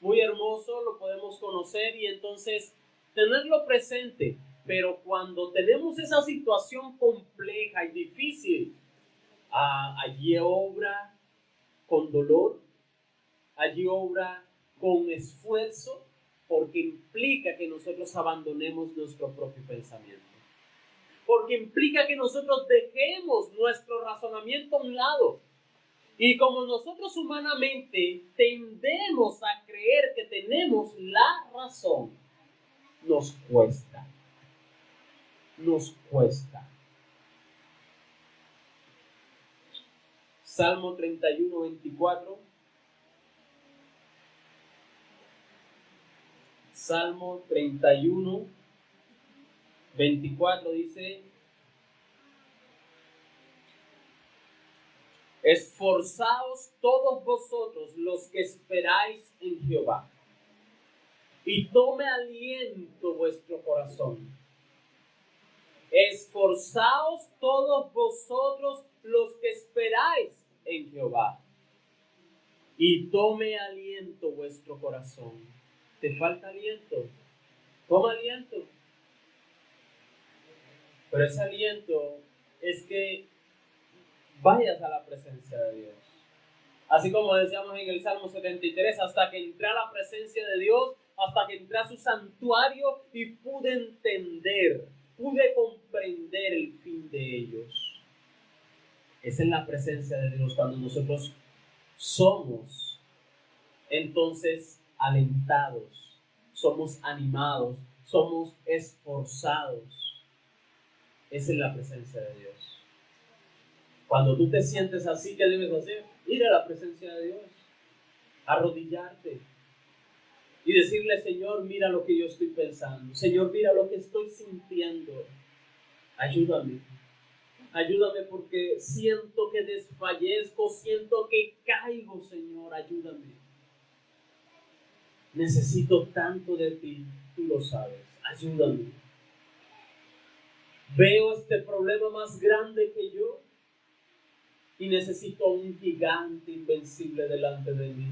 muy hermoso, lo podemos conocer y entonces tenerlo presente. Pero cuando tenemos esa situación compleja y difícil, allí obra con dolor, allí obra con esfuerzo, porque implica que nosotros abandonemos nuestro propio pensamiento. Porque implica que nosotros dejemos nuestro razonamiento a un lado. Y como nosotros humanamente tendemos a creer que tenemos la razón, nos cuesta. Nos cuesta. Salmo 31, 24. Salmo 31, 24 dice: esforzaos todos vosotros los que esperáis en Jehová, y tome aliento vuestro corazón. Esforzaos todos vosotros los que esperáis en Jehová, y tome aliento vuestro corazón. ¿Te falta aliento? Toma aliento. Pero ese aliento es que vayas a la presencia de Dios. Así como decíamos en el Salmo 73, hasta que entré a la presencia de Dios, hasta que entré a su santuario y pude entender, pude comprender el fin de ellos. Es en la presencia de Dios cuando nosotros somos entonces alentados, somos animados, somos esforzados. Es en la presencia de Dios. Cuando tú te sientes así, ¿qué debes hacer? Ir a la presencia de Dios, arrodillarte y decirle: Señor, mira lo que yo estoy pensando. Señor, mira lo que estoy sintiendo. Ayúdame. Ayúdame porque siento que desfallezco, siento que caigo, Señor, ayúdame. Necesito tanto de ti, tú lo sabes, ayúdame. Veo este problema más grande que yo y necesito un gigante invencible delante de mí.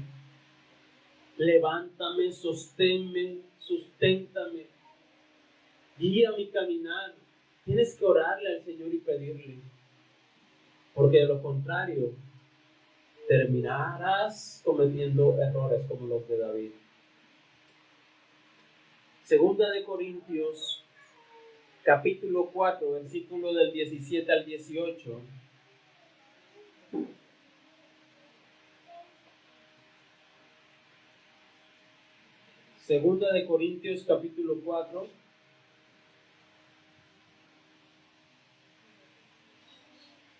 Levántame, sosténme, susténtame, guía mi caminar. Tienes que orarle al Señor y pedirle, porque de lo contrario terminarás cometiendo errores como los de David. Segunda de Corintios, capítulo 4, versículo del 17 al 18. Segunda de Corintios, capítulo 4.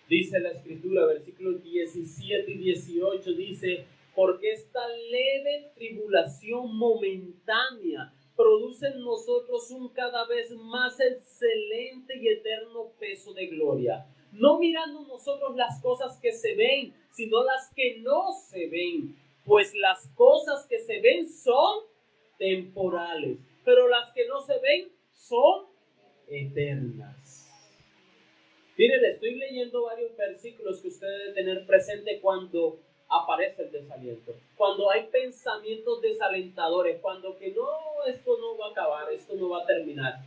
Dice la Escritura, versículos 17 y 18, dice: porque esta leve tribulación momentánea produce en nosotros un cada vez más excelente y eterno peso de gloria, no mirando nosotros las cosas que se ven, sino las que no se ven, pues las cosas que se ven son temporales, pero las que no se ven son eternas. Miren, estoy leyendo varios versículos que usted debe tener presente cuando aparece el desaliento. Cuando hay pensamientos desalentadores, cuando que no, esto no va a acabar, esto no va a terminar.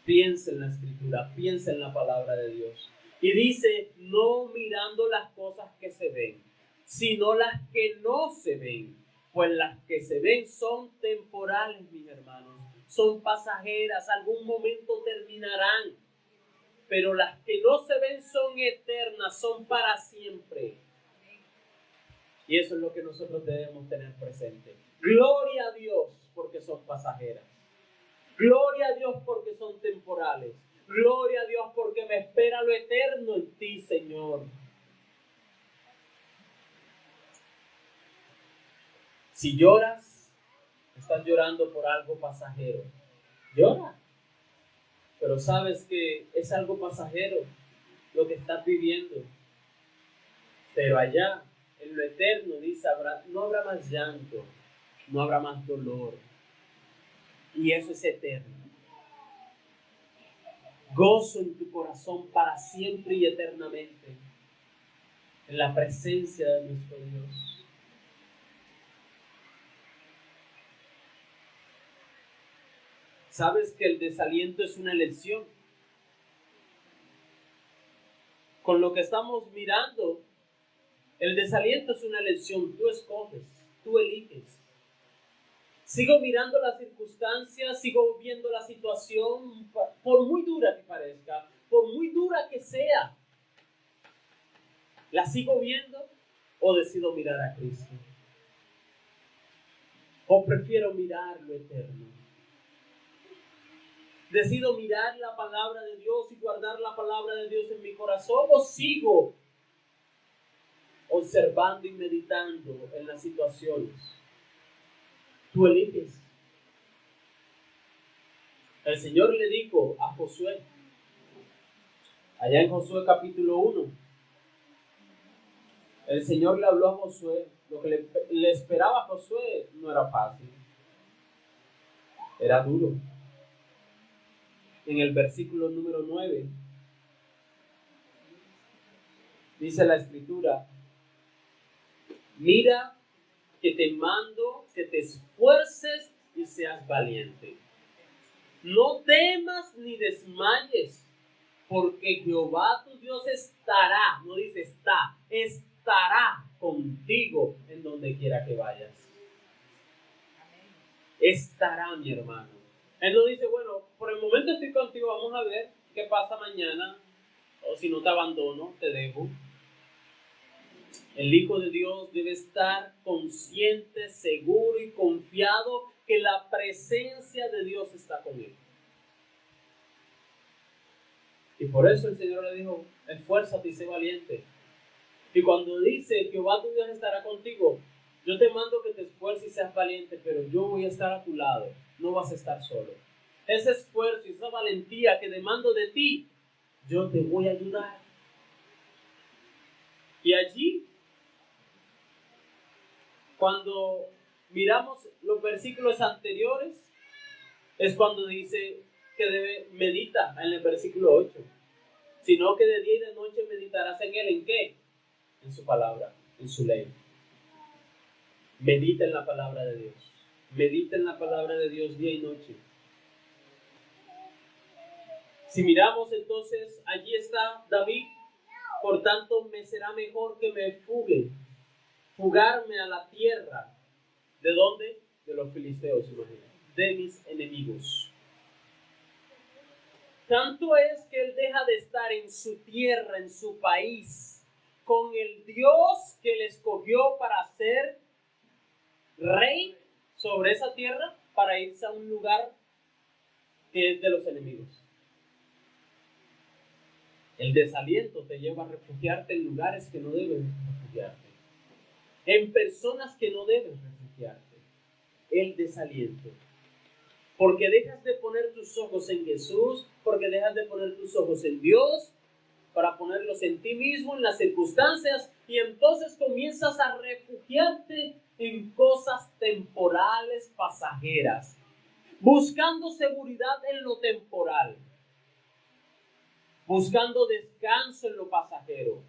Piensa en la Escritura, piensa en la palabra de Dios. Y dice, no mirando las cosas que se ven, sino las que no se ven. Pues las que se ven son temporales, mis hermanos. Son pasajeras, algún momento terminarán. Pero las que no se ven son eternas, son para siempre. Y eso es lo que nosotros debemos tener presente. Gloria a Dios porque son pasajeras. Gloria a Dios porque son temporales. Gloria a Dios porque me espera lo eterno en ti, Señor. Si lloras, estás llorando por algo pasajero. Llora. Pero sabes que es algo pasajero lo que estás viviendo. Pero allá, en lo eterno, dice, no habrá más llanto, no habrá más dolor. Y eso es eterno. Gozo en tu corazón para siempre y eternamente, en la presencia de nuestro Dios. Sabes que el desaliento es una elección. Con lo que estamos mirando, el desaliento es una elección. Tú escoges, tú eliges. Sigo mirando las circunstancias, sigo viendo la situación, por muy dura que parezca, por muy dura que sea. ¿La sigo viendo o decido mirar a Cristo? ¿O prefiero mirar lo eterno? ¿Decido mirar la palabra de Dios y guardar la palabra de Dios en mi corazón? ¿O sigo observando y meditando en las situaciones? Tú eliges. El Señor le dijo a Josué, allá en Josué capítulo 1, el Señor le habló a Josué. Lo que le esperaba a Josué no era fácil, era duro. En el versículo número 9 dice la Escritura: mira que te mando que te esfuerces y seas valiente. No temas ni desmayes, porque Jehová tu Dios estará, no dice está, estará contigo en donde quiera que vayas. Estará, mi hermano. Él no dice, bueno, por el momento estoy contigo, vamos a ver qué pasa mañana, o si no te abandono, te dejo. El Hijo de Dios debe estar consciente, seguro y confiado que la presencia de Dios está con él. Y por eso el Señor le dijo, esfuérzate y sé valiente. Y cuando dice, Jehová tu Dios estará contigo, yo te mando que te esfuerces y seas valiente, pero yo voy a estar a tu lado, no vas a estar solo. Ese esfuerzo y esa valentía que demando de ti, yo te voy a ayudar. Y allí, cuando miramos los versículos anteriores, es cuando dice que medita en el versículo 8. Sino que de día y de noche meditarás en él. ¿En qué? En su palabra, en su ley. Medita en la palabra de Dios. Medita en la palabra de Dios día y noche. Si miramos entonces, allí está David. Por tanto, me será mejor que me fugarme a la tierra. ¿De dónde? De los filisteos, imagínate. De mis enemigos. Tanto es que él deja de estar en su tierra, en su país, con el Dios que le escogió para ser rey sobre esa tierra, para irse a un lugar que es de los enemigos. El desaliento te lleva a refugiarte en lugares que no debes refugiarte, en personas que no debes refugiarte. El desaliento. Porque dejas de poner tus ojos en Jesús, porque dejas de poner tus ojos en Dios, para ponerlos en ti mismo, en las circunstancias, y entonces comienzas a refugiarte en cosas temporales, pasajeras, buscando seguridad en lo temporal, buscando descanso en lo pasajero.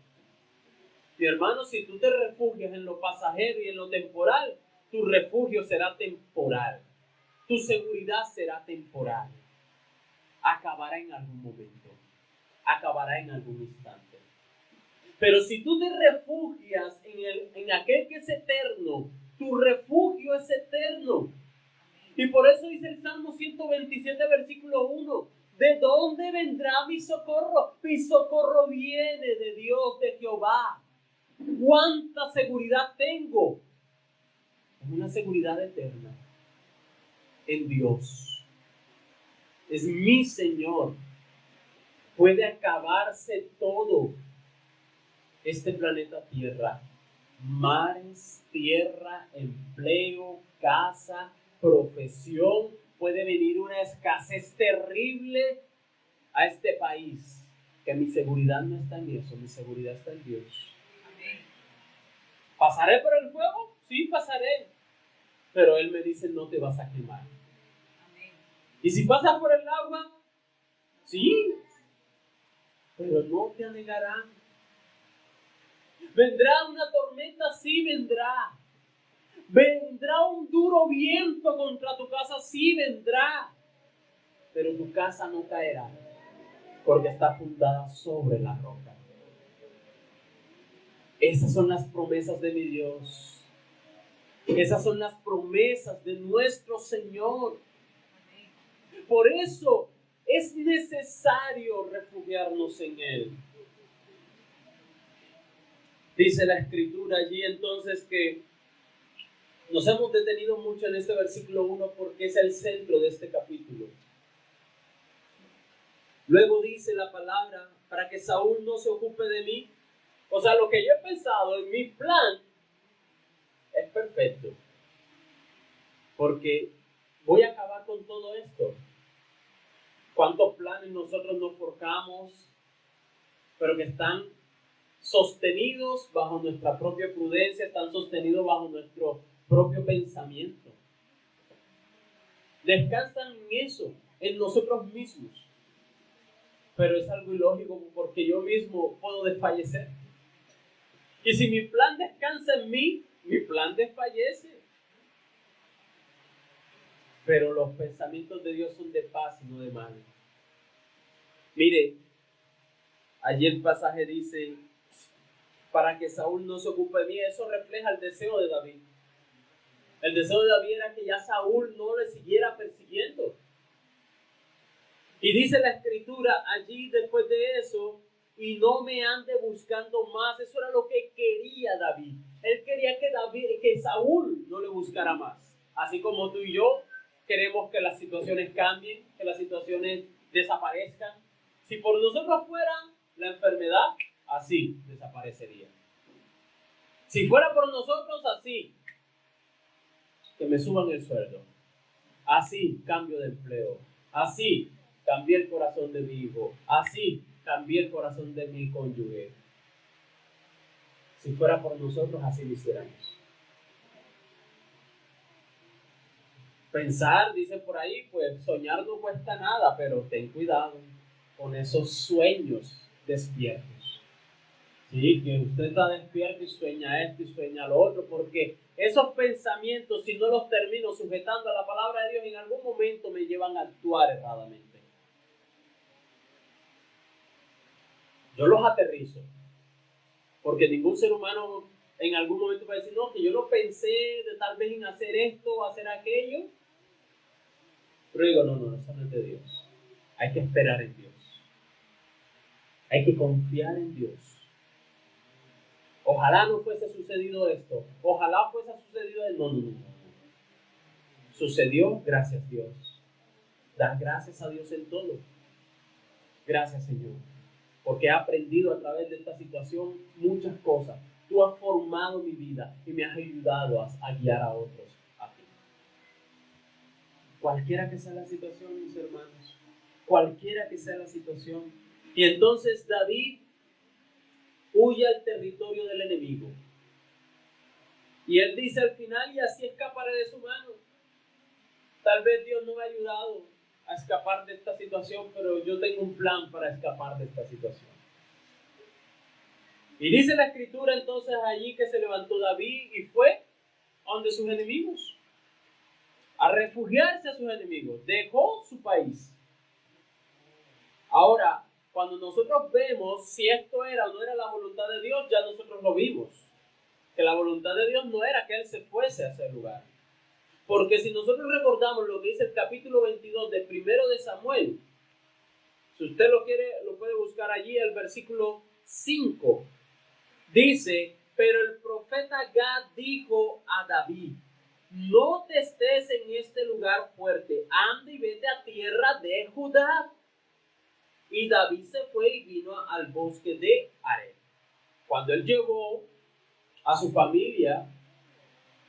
Mi hermano, si tú te refugias en lo pasajero y en lo temporal, tu refugio será temporal. Tu seguridad será temporal. Acabará en algún momento. Acabará en algún instante. Pero si tú te refugias en aquel que es eterno, tu refugio es eterno. Y por eso dice el Salmo 127, versículo 1. ¿De dónde vendrá mi socorro? Mi socorro viene de Dios, de Jehová. ¿Cuánta seguridad tengo? Es una seguridad eterna en Dios. Es mi Señor. Puede acabarse todo. Este planeta Tierra. Mares, tierra, empleo, casa, profesión. Puede venir una escasez terrible a este país. Que mi seguridad no está en eso, mi seguridad está en Dios. ¿Pasaré por el fuego? Sí, pasaré. Pero Él me dice, no te vas a quemar. ¿Y si pasas por el agua? Sí, pero no te anegarán. ¿Vendrá una tormenta? Sí, vendrá. ¿Vendrá un duro viento contra tu casa? Sí, vendrá. Pero tu casa no caerá, porque está fundada sobre la roca. Esas son las promesas de mi Dios. Esas son las promesas de nuestro Señor. Por eso es necesario refugiarnos en Él. Dice la Escritura allí entonces que nos hemos detenido mucho en este versículo 1 porque es el centro de este capítulo. Luego dice la palabra, para que Saúl no se ocupe de mí. O sea, lo que yo he pensado en mi plan es perfecto. Porque voy a acabar con todo esto. ¿Cuántos planes nosotros nos forjamos, pero que están sostenidos bajo nuestra propia prudencia, están sostenidos bajo nuestro propio pensamiento? Descansan en eso, en nosotros mismos. Pero es algo ilógico porque yo mismo puedo desfallecer. Y si mi plan descansa en mí, mi plan desfallece. Pero los pensamientos de Dios son de paz y no de mal. Mire, allí el pasaje dice, para que Saúl no se ocupe de mí. Eso refleja el deseo de David. El deseo de David era que ya Saúl no le siguiera persiguiendo. Y dice la Escritura allí después de eso, y no me ande buscando más. Eso era lo que quería David. Él quería que Saúl no le buscara más. Así como tú y yo queremos que las situaciones cambien, que las situaciones desaparezcan. Si por nosotros fuera la enfermedad, así desaparecería. Si fuera por nosotros, así, que me suban el sueldo. Así, cambio de empleo. Así, cambié el corazón de mi hijo. Así, cambié el corazón de mi cónyuge. Si fuera por nosotros, así lo hiciéramos. Pensar, dice por ahí, pues soñar no cuesta nada, pero ten cuidado con esos sueños despiertos. Sí, que usted está despierto y sueña esto y sueña lo otro, porque esos pensamientos, si no los termino sujetando a la palabra de Dios, en algún momento me llevan a actuar erradamente. Yo los aterrizo, porque ningún ser humano en algún momento va a decir, no, que yo no pensé de tal vez en hacer esto o hacer aquello. Pero digo, no, eso no es de Dios. Hay que esperar en Dios. Hay que confiar en Dios. Ojalá no fuese sucedido esto. Ojalá fuese sucedido esto. No. Sucedió, gracias a Dios. Dar gracias a Dios en todo. Gracias, Señor. Porque he aprendido a través de esta situación muchas cosas. Tú has formado mi vida y me has ayudado a guiar a otros a ti. Cualquiera que sea la situación, mis hermanos. Cualquiera que sea la situación. Y entonces David huye al territorio del enemigo. Y él dice al final, y así escaparé de su mano. Tal vez Dios no me ha ayudado a escapar de esta situación, pero yo tengo un plan para escapar de esta situación. Y dice la escritura entonces allí que se levantó David y fue a donde sus enemigos, a refugiarse a sus enemigos. Dejó su país. Ahora, cuando nosotros vemos si esto era o no era la voluntad de Dios, ya nosotros lo vimos. Que la voluntad de Dios no era que él se fuese a ese lugar. Porque si nosotros recordamos lo que dice el capítulo 22 de 1 de Samuel, si usted lo quiere, lo puede buscar allí, el versículo 5. Dice, pero el profeta Gad dijo a David, no te estés en este lugar fuerte, anda y vete a tierra de Judá. Y David se fue y vino al bosque de Arel. Cuando él llegó a su familia,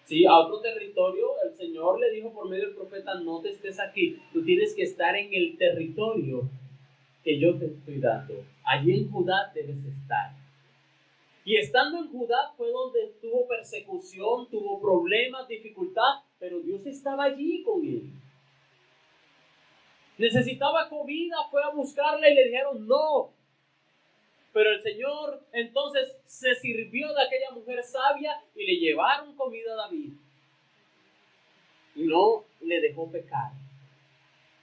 ¿sí?, a otro territorio, el Señor le dijo por medio del profeta, no te estés aquí, tú tienes que estar en el territorio que yo te estoy dando. Allí en Judá debes estar. Y estando en Judá fue donde tuvo persecución, tuvo problemas, dificultad, pero Dios estaba allí con él. Necesitaba comida, fue a buscarla y le dijeron no. Pero el Señor entonces se sirvió de aquella mujer sabia y le llevaron comida a David. Y no le dejó pecar,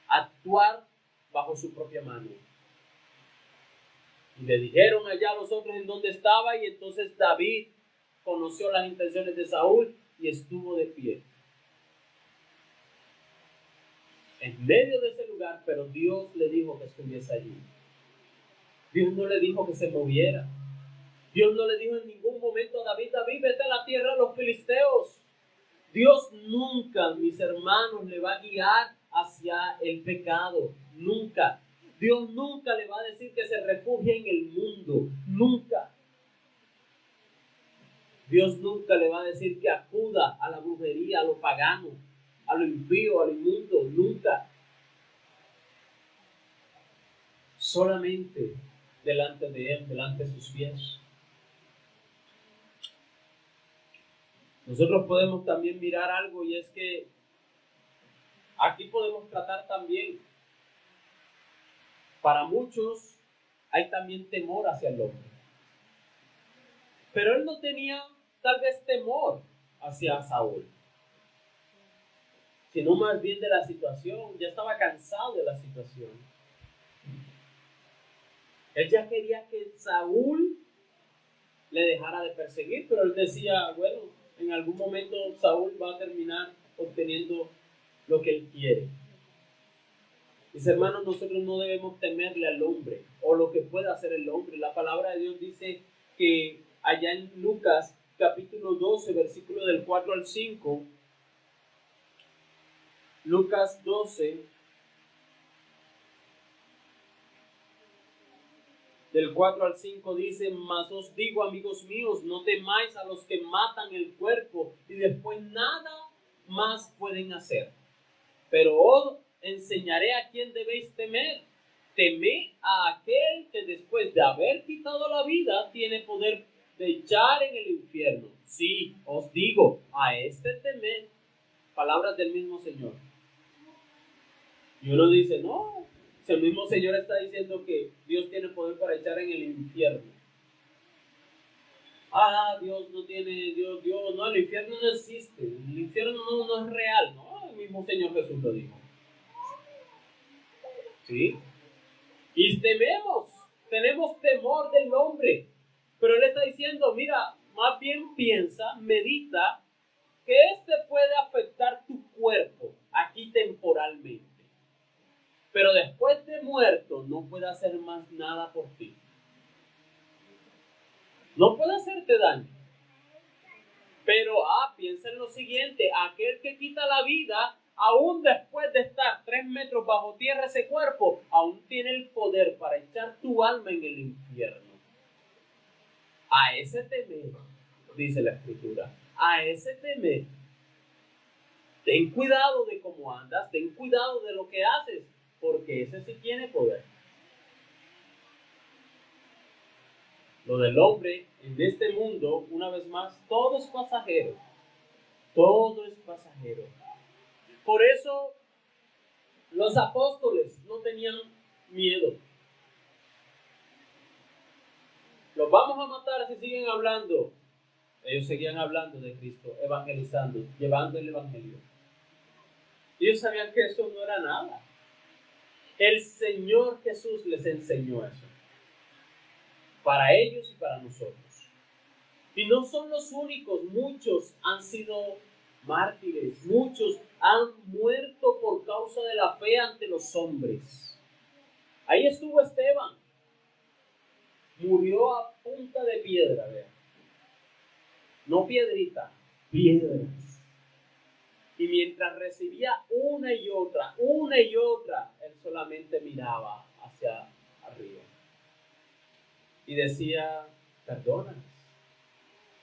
actuar bajo su propia mano. Y le dijeron allá a los otros en dónde estaba, y entonces David conoció las intenciones de Saúl y estuvo de pie en medio de ese lugar, pero Dios le dijo que estuviese allí. Dios no le dijo que se moviera. Dios no le dijo en ningún momento a David, David, vete a la tierra de los filisteos. Dios nunca, mis hermanos, le va a guiar hacia el pecado. Nunca. Dios nunca le va a decir que se refugie en el mundo. Nunca. Dios nunca le va a decir que acuda a la brujería, a lo pagano, a lo impío, a lo inmundo. Nunca. Solamente delante de Él, delante de sus pies. Nosotros podemos también mirar algo, y es que aquí podemos tratar también, para muchos hay también temor hacia el hombre. Pero él no tenía tal vez temor hacia Saúl, sino más bien de la situación. Ya estaba cansado de la situación. Él ya quería que Saúl le dejara de perseguir, pero él decía, bueno, en algún momento Saúl va a terminar obteniendo lo que él quiere. Mis hermanos, nosotros no debemos temerle al hombre o lo que pueda hacer el hombre. La palabra de Dios dice que allá en Lucas capítulo 12, versículo del 4 al 5, Lucas 12, del 4 al 5 dice, mas os digo, amigos míos, no temáis a los que matan el cuerpo y después nada más pueden hacer. Pero os enseñaré a quién debéis temer. Temed a aquel que después de haber quitado la vida tiene poder de echar en el infierno. Sí, os digo, a este temed. Palabras del mismo Señor. Y uno dice, no, si el mismo Señor está diciendo que Dios tiene poder para echar en el infierno. Dios no tiene, Dios, no, el infierno no existe, el infierno no es real, no, el mismo Señor Jesús lo dijo. ¿Sí? Y tenemos temor del hombre, pero Él está diciendo, mira, más bien piensa, medita, que puede afectar tu cuerpo aquí temporalmente, pero después de muerto no puede hacer más nada por ti. No puede hacerte daño. Pero piensa en lo siguiente, aquel que quita la vida, aún después de estar 3 metros bajo tierra ese cuerpo, aún tiene el poder para echar tu alma en el infierno. A ese temer, dice la Escritura, a ese temer. Ten cuidado de cómo andas, ten cuidado de lo que haces, porque ese sí tiene poder. Lo del hombre en este mundo, una vez más, todo es pasajero. Todo es pasajero. Por eso los apóstoles no tenían miedo. Los vamos a matar si siguen hablando. Ellos seguían hablando de Cristo, evangelizando, llevando el evangelio. Ellos sabían que eso no era nada. El Señor Jesús les enseñó eso. Para ellos y para nosotros. Y no son los únicos, muchos han sido mártires, muchos han muerto por causa de la fe ante los hombres. Ahí estuvo Esteban, murió a punta de piedra, vean. No piedrita, piedras. Y mientras recibía una y otra, él solamente miraba hacia arriba. Y decía, perdona.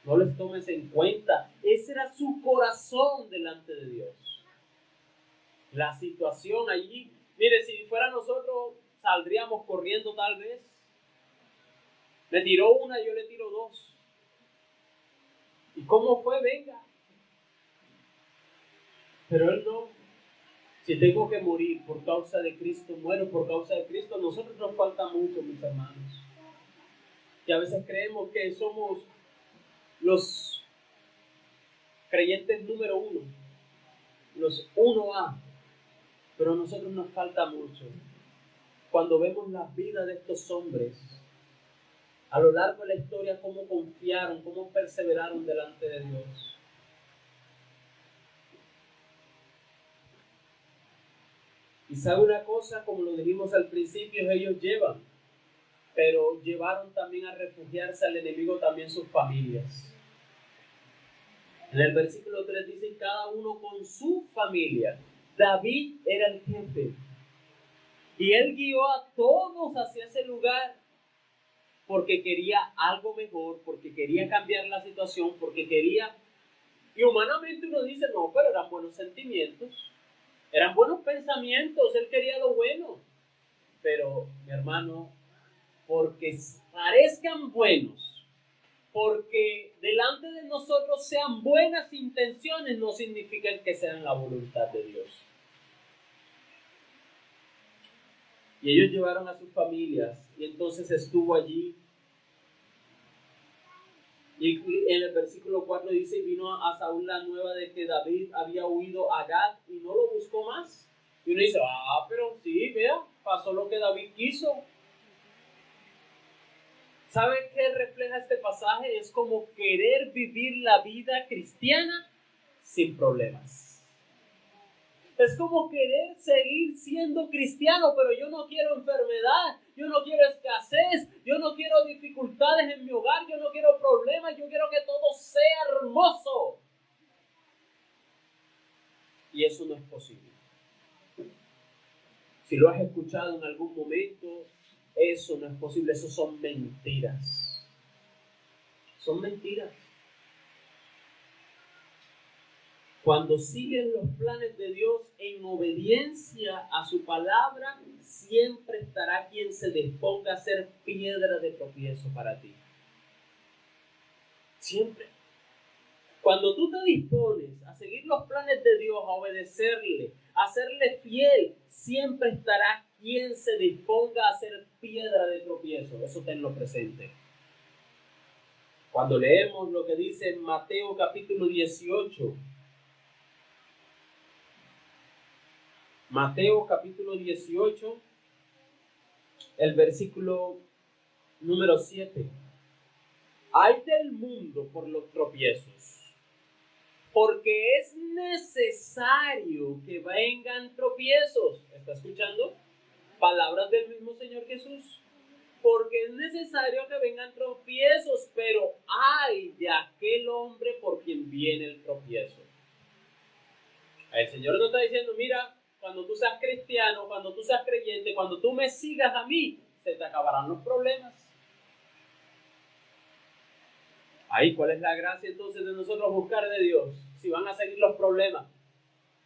No les tomes en cuenta. Ese era su corazón delante de Dios. La situación allí, mire, si fuera nosotros, saldríamos corriendo tal vez. Le tiró una, yo le tiro dos. ¿Y cómo fue? Venga. Pero él no. Si tengo que morir por causa de Cristo, muero por causa de Cristo. A nosotros nos falta mucho, mis hermanos. Y a veces creemos que somos los creyentes número 1, los 1A, pero a nosotros nos falta mucho. Cuando vemos la vida de estos hombres, a lo largo de la historia, cómo confiaron, cómo perseveraron delante de Dios. Y sabe una cosa, como lo dijimos al principio, ellos pero llevaron también a refugiarse al enemigo también sus familias. En el versículo 3 dice, cada uno con su familia. David era el jefe. Y él guió a todos hacia ese lugar porque quería algo mejor, porque quería cambiar la situación, porque quería... Y humanamente uno dice, no, pero eran buenos sentimientos, eran buenos pensamientos, él quería lo bueno. Pero, mi hermano, porque parezcan buenos, porque delante de nosotros sean buenas intenciones, no significa que sean la voluntad de Dios. Y ellos llevaron a sus familias, y entonces estuvo allí. Y en el versículo 4 dice, vino a Saúl la nueva de que David había huido a Gad y no lo buscó más. Y uno dice, pero sí, vea, pasó lo que David quiso. ¿Sabe qué refleja este pasaje? Es como querer vivir la vida cristiana sin problemas. Es como querer seguir siendo cristiano, pero yo no quiero enfermedad, yo no quiero escasez, yo no quiero dificultades en mi hogar, yo no quiero problemas, yo quiero que todo sea hermoso. Y eso no es posible. Si lo has escuchado en algún momento, eso no es posible, eso son mentiras. Son mentiras. Cuando siguen los planes de Dios en obediencia a su palabra, siempre estará quien se disponga a ser piedra de tropiezo para ti. Siempre. Cuando tú te dispones a seguir los planes de Dios, a obedecerle, a serle fiel, siempre estará quien se disponga a ser piedra de tropiezo. Eso tenlo presente. Cuando leemos lo que dice en Mateo capítulo 18, Mateo capítulo 18, el versículo número 7. Ay del mundo por los tropiezos, porque es necesario que vengan tropiezos. ¿Está escuchando? Palabras del mismo Señor Jesús. Porque es necesario que vengan tropiezos, pero ay de aquel hombre por quien viene el tropiezo. El Señor nos está diciendo, mira, cuando tú seas cristiano, cuando tú seas creyente, cuando tú me sigas a mí, se te acabarán los problemas. Ahí, ¿cuál es la gracia entonces de nosotros buscar de Dios? Si van a seguir los problemas,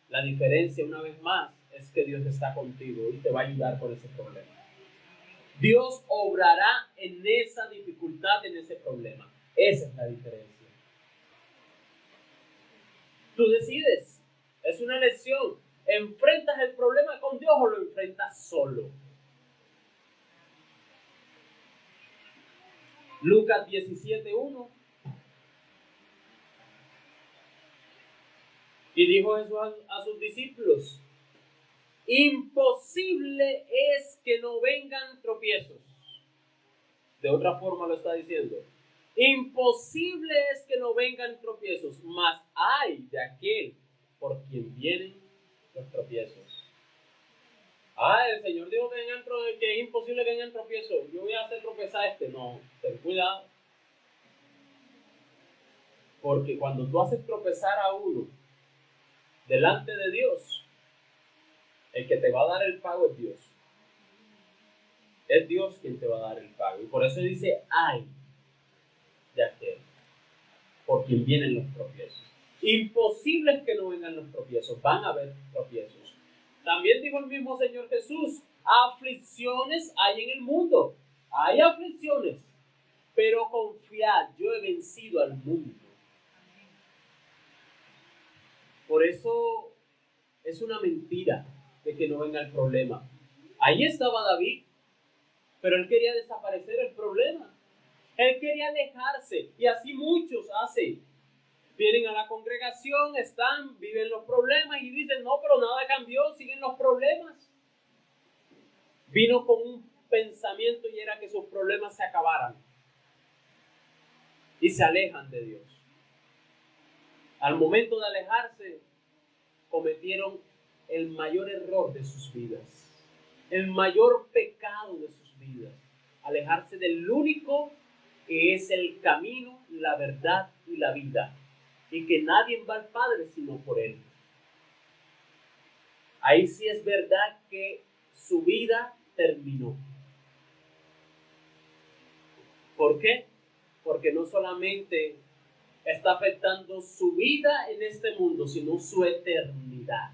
la diferencia una vez más es que Dios está contigo y te va a ayudar con ese problema. Dios obrará en esa dificultad, en ese problema. Esa es la diferencia. Tú decides, es una elección. ¿Enfrentas el problema con Dios o lo enfrentas solo? Lucas 17:1. Y dijo Jesús a sus discípulos, imposible es que no vengan tropiezos. De otra forma lo está diciendo. Imposible es que no vengan tropiezos, mas hay de aquel por quien vienen los tropiezos. El Señor dijo que es imposible que vengan tropiezos. Yo voy a hacer tropezar a este. No, ten cuidado. Porque cuando tú haces tropezar a uno delante de Dios, el que te va a dar el pago es Dios. Es Dios quien te va a dar el pago. Y por eso dice, ay de aquel por quien vienen los tropiezos. Imposible es que no vengan los tropiezos. Van a haber tropiezos. También dijo el mismo Señor Jesús, aflicciones hay en el mundo. Hay aflicciones. Pero confiad, yo he vencido al mundo. Por eso es una mentira de que no venga el problema. Ahí estaba David, pero él quería desaparecer el problema. Él quería alejarse, y así muchos hacen. Vienen a la congregación, viven los problemas y dicen, no, pero nada cambió, siguen los problemas. Vino con un pensamiento y era que sus problemas se acabaran. Y se alejan de Dios. Al momento de alejarse, cometieron el mayor error de sus vidas. El mayor pecado de sus vidas. Alejarse del único que es el camino, la verdad y la vida. Y que nadie va al Padre sino por Él. Ahí sí es verdad que su vida terminó. ¿Por qué? Porque no solamente está afectando su vida en este mundo, sino su eternidad.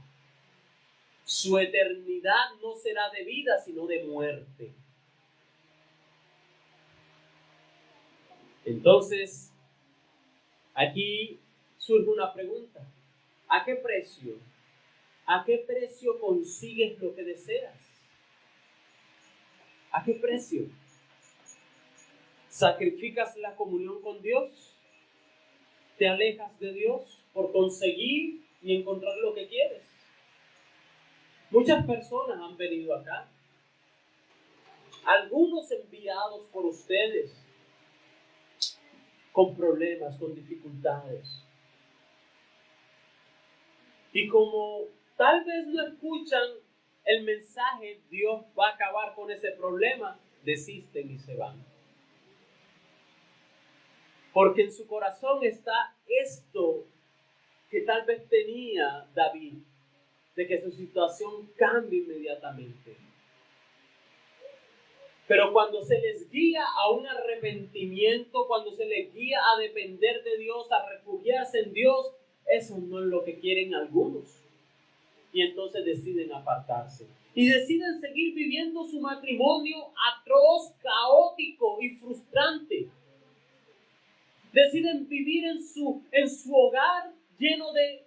Su eternidad no será de vida, sino de muerte. Entonces, aquí surge una pregunta. ¿A qué precio? ¿A qué precio consigues lo que deseas? ¿A qué precio? ¿Sacrificas la comunión con Dios? ¿Te alejas de Dios por conseguir y encontrar lo que quieres? Muchas personas han venido acá. Algunos enviados por ustedes con problemas, con dificultades. Y como tal vez no escuchan el mensaje, Dios va a acabar con ese problema, desisten y se van. Porque en su corazón está esto que tal vez tenía David, de que su situación cambie inmediatamente. Pero cuando se les guía a un arrepentimiento, cuando se les guía a depender de Dios, a refugiarse en Dios, eso no es lo que quieren algunos. Y entonces deciden apartarse. Y deciden seguir viviendo su matrimonio atroz, caótico y frustrante. Deciden vivir en su hogar lleno de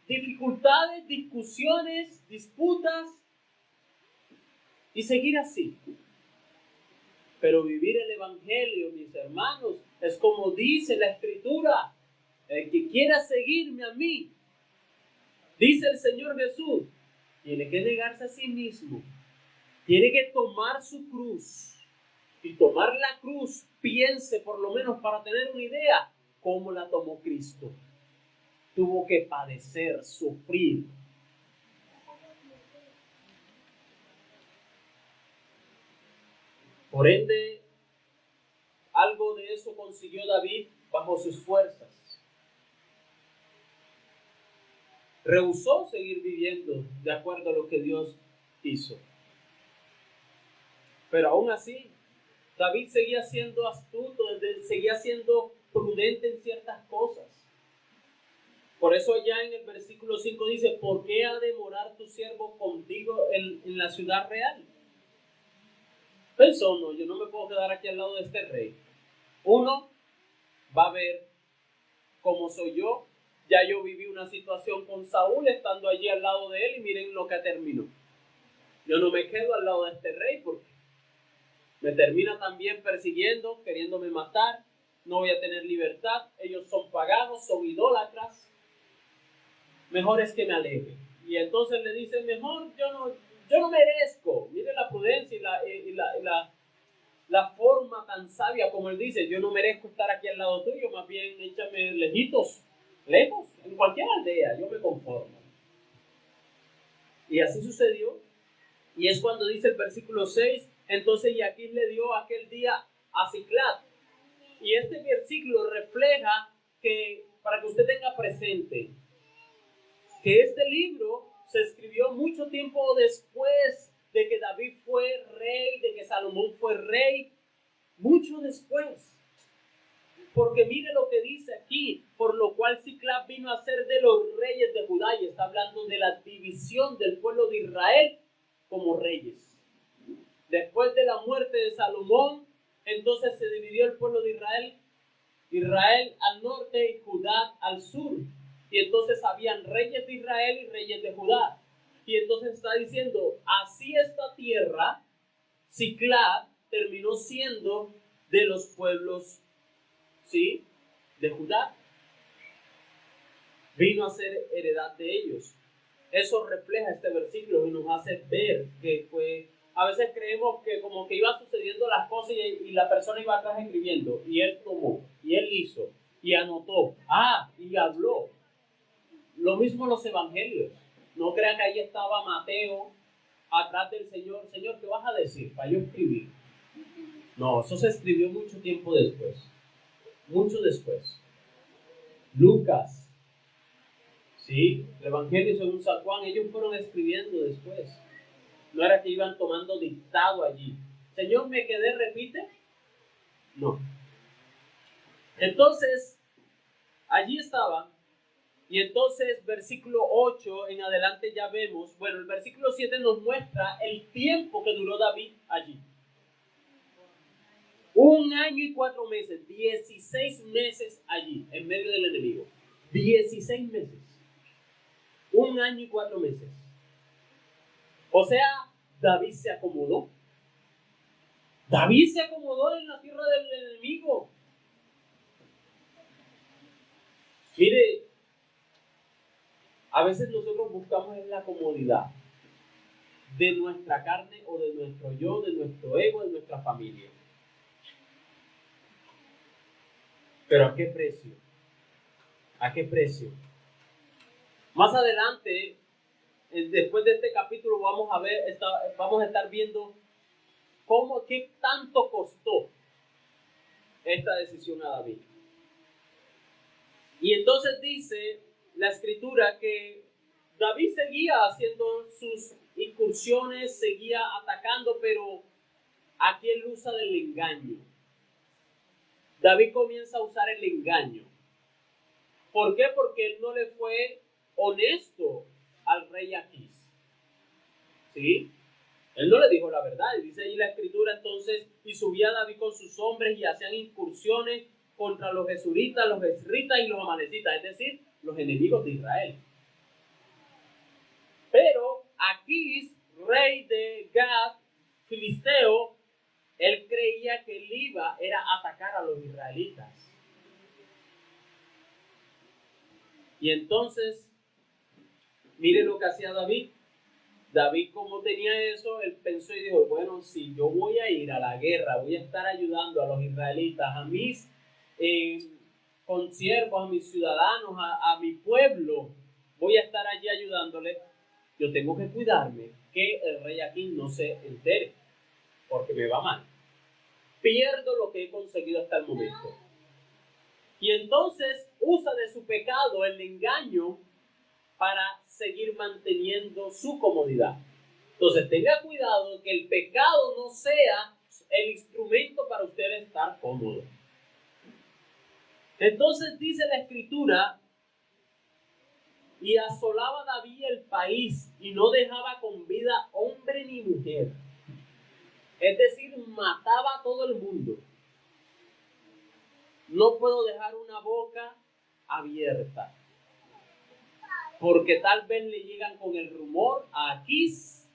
dificultades, discusiones, disputas y seguir así. Pero vivir el Evangelio, mis hermanos, es como dice la Escritura: el que quiera seguirme a mí, dice el Señor Jesús, tiene que negarse a sí mismo, tiene que tomar su cruz. Y tomar la cruz, piense por lo menos para tener una idea, cómo la tomó Cristo. Tuvo que padecer, sufrir. Por ende, algo de eso consiguió David bajo sus fuerzas. Rehusó seguir viviendo de acuerdo a lo que Dios hizo. Pero aún así, David seguía siendo astuto, seguía siendo prudente en ciertas cosas. Por eso allá en el versículo 5 dice: ¿por qué ha de morar tu siervo contigo en la ciudad real? Pensó: no, yo no me puedo quedar aquí al lado de este rey. Uno, va a ver cómo soy yo. Ya yo viví una situación con Saúl estando allí al lado de él y miren lo que terminó. Yo no me quedo al lado de este rey porque me termina también persiguiendo, queriéndome matar. No voy a tener libertad. Ellos son paganos, son idólatras. Mejor es que me aleje. Y entonces le dice: mejor yo no merezco. Mire la prudencia y la forma tan sabia como él dice: yo no merezco estar aquí al lado tuyo, más bien échame lejos, en cualquier aldea, yo me conformo. Y así sucedió. Y es cuando dice el versículo 6, entonces Jaquín le dio aquel día a Siclag. Y este versículo refleja que, para que usted tenga presente, que este libro se escribió mucho tiempo después de que David fue rey, de que Salomón fue rey, mucho después. Porque mire lo que dice aquí: por lo cual Siclag vino a ser de los reyes de Judá, y está hablando de la división del pueblo de Israel como reyes. Después de la muerte de Salomón, entonces se dividió el pueblo de Israel al norte y Judá al sur. Y entonces habían reyes de Israel y reyes de Judá. Y entonces está diciendo: así esta tierra, Siclag, terminó siendo de los pueblos, ¿sí?, de Judá. Vino a ser heredad de ellos. Eso refleja este versículo y nos hace ver que fue... A veces creemos que como que iba sucediendo las cosas y la persona iba atrás escribiendo, y él tomó, y él hizo, y anotó, y habló. Lo mismo los evangelios. No crean que ahí estaba Mateo atrás del Señor: Señor, ¿qué vas a decir para yo escribir? No, eso se escribió mucho tiempo después. Mucho después. Lucas, ¿sí?, el Evangelio según San Juan, ellos fueron escribiendo después. No era que iban tomando dictado allí. Señor, me quedé, repite. No. Entonces, allí estaban. Y entonces, versículo 8 en adelante ya vemos, bueno, el versículo 7 nos muestra el tiempo que duró David allí. 1 año y 4 meses, 16 meses allí, en medio del enemigo. 16 meses. 1 año y 4 meses. O sea, David se acomodó. David se acomodó en la tierra del enemigo. Mire, a veces nosotros buscamos en la comodidad de nuestra carne o de nuestro yo, de nuestro ego, de nuestra familia. Pero ¿a qué precio? ¿A qué precio? Más adelante, después de este capítulo, vamos a estar viendo qué tanto costó esta decisión a David. Y entonces dice la escritura que David seguía haciendo sus incursiones, seguía atacando, pero aquí él usa del engaño. David comienza a usar el engaño. ¿Por qué? Porque él no le fue honesto al rey Aquís. ¿Sí? Él no le dijo la verdad. Y dice ahí la escritura entonces: y subía David con sus hombres y hacían incursiones contra los gesuritas, los esritas y los amalecitas, es decir, los enemigos de Israel. Pero Aquís, rey de Gad, filisteo, él creía que él iba era atacar a los israelitas. Y entonces, mire lo que hacía David. David, como tenía eso, él pensó y dijo, bueno, si yo voy a ir a la guerra, voy a estar ayudando a los israelitas, a mis consiervos, a mis ciudadanos, a mi pueblo, voy a estar allí ayudándoles, yo tengo que cuidarme que el rey aquí no se entere, porque me va mal. Pierdo lo que he conseguido hasta el momento. Y entonces usa de su pecado, el engaño, para seguir manteniendo su comodidad. Entonces tenga cuidado que el pecado no sea el instrumento para usted estar cómodo. Entonces dice la Escritura, y asolaba David el país y no dejaba con vida hombre ni mujer. Es decir, mataba a todo el mundo. No puedo dejar una boca abierta, porque tal vez le llegan con el rumor a Aquís,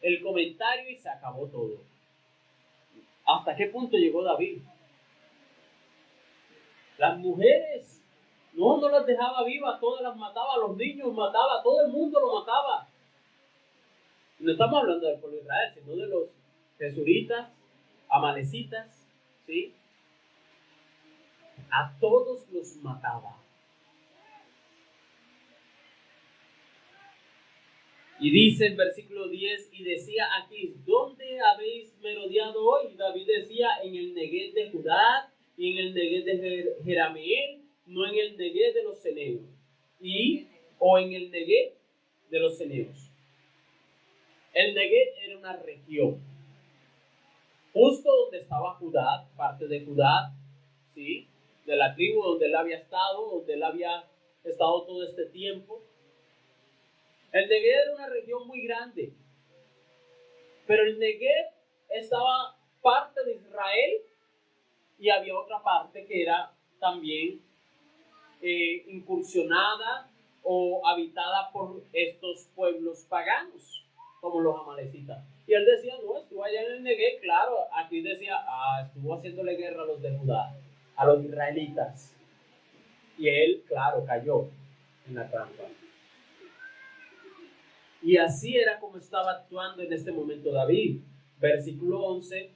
el comentario, y se acabó todo. ¿Hasta qué punto llegó David? Las mujeres, no las dejaba vivas, todas las mataba, a los niños mataba, a todo el mundo lo mataba. No estamos hablando del pueblo de Israel, sino de los gesuritas, amalecitas, ¿sí? A todos los mataba. Y dice el versículo 10, y decía aquí, ¿dónde habéis merodeado hoy? David decía, en el Neguet de Judá y en el Neguet de Jerameel, no en el Neguet de los ceneos, o en el Neguet de los ceneos. El Neguet era una región, justo donde estaba Judá, parte de Judá, ¿sí? De la tribu donde él había estado todo este tiempo. El Neguev era una región muy grande, pero el Neguev estaba parte de Israel y había otra parte que era también incursionada o habitada por estos pueblos paganos, como los amalecitas. Y él decía, no, estuvo allá en el Neguev, claro, aquí decía, estuvo haciéndole guerra a los de Judá, a los israelitas. Y él, claro, cayó en la trampa. Y así era como estaba actuando en este momento David. Versículo 11,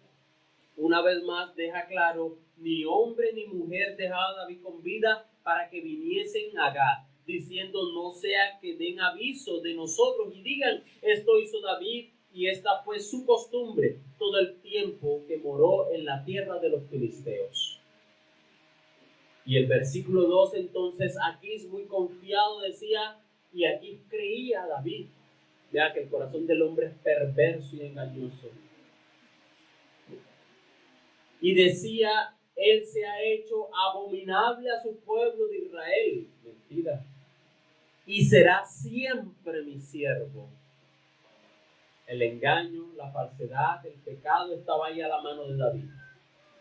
una vez más deja claro, ni hombre ni mujer dejaba a David con vida para que viniesen a Gad, diciendo, no sea que den aviso de nosotros y digan, esto hizo David y esta fue su costumbre todo el tiempo que moró en la tierra de los filisteos. Y el versículo 2 entonces, aquí es muy confiado, decía, y aquí creía David. Vea que el corazón del hombre es perverso y engañoso. Y decía, él se ha hecho abominable a su pueblo de Israel. Mentira. Y será siempre mi siervo. El engaño, la falsedad, el pecado estaba ahí a la mano de David.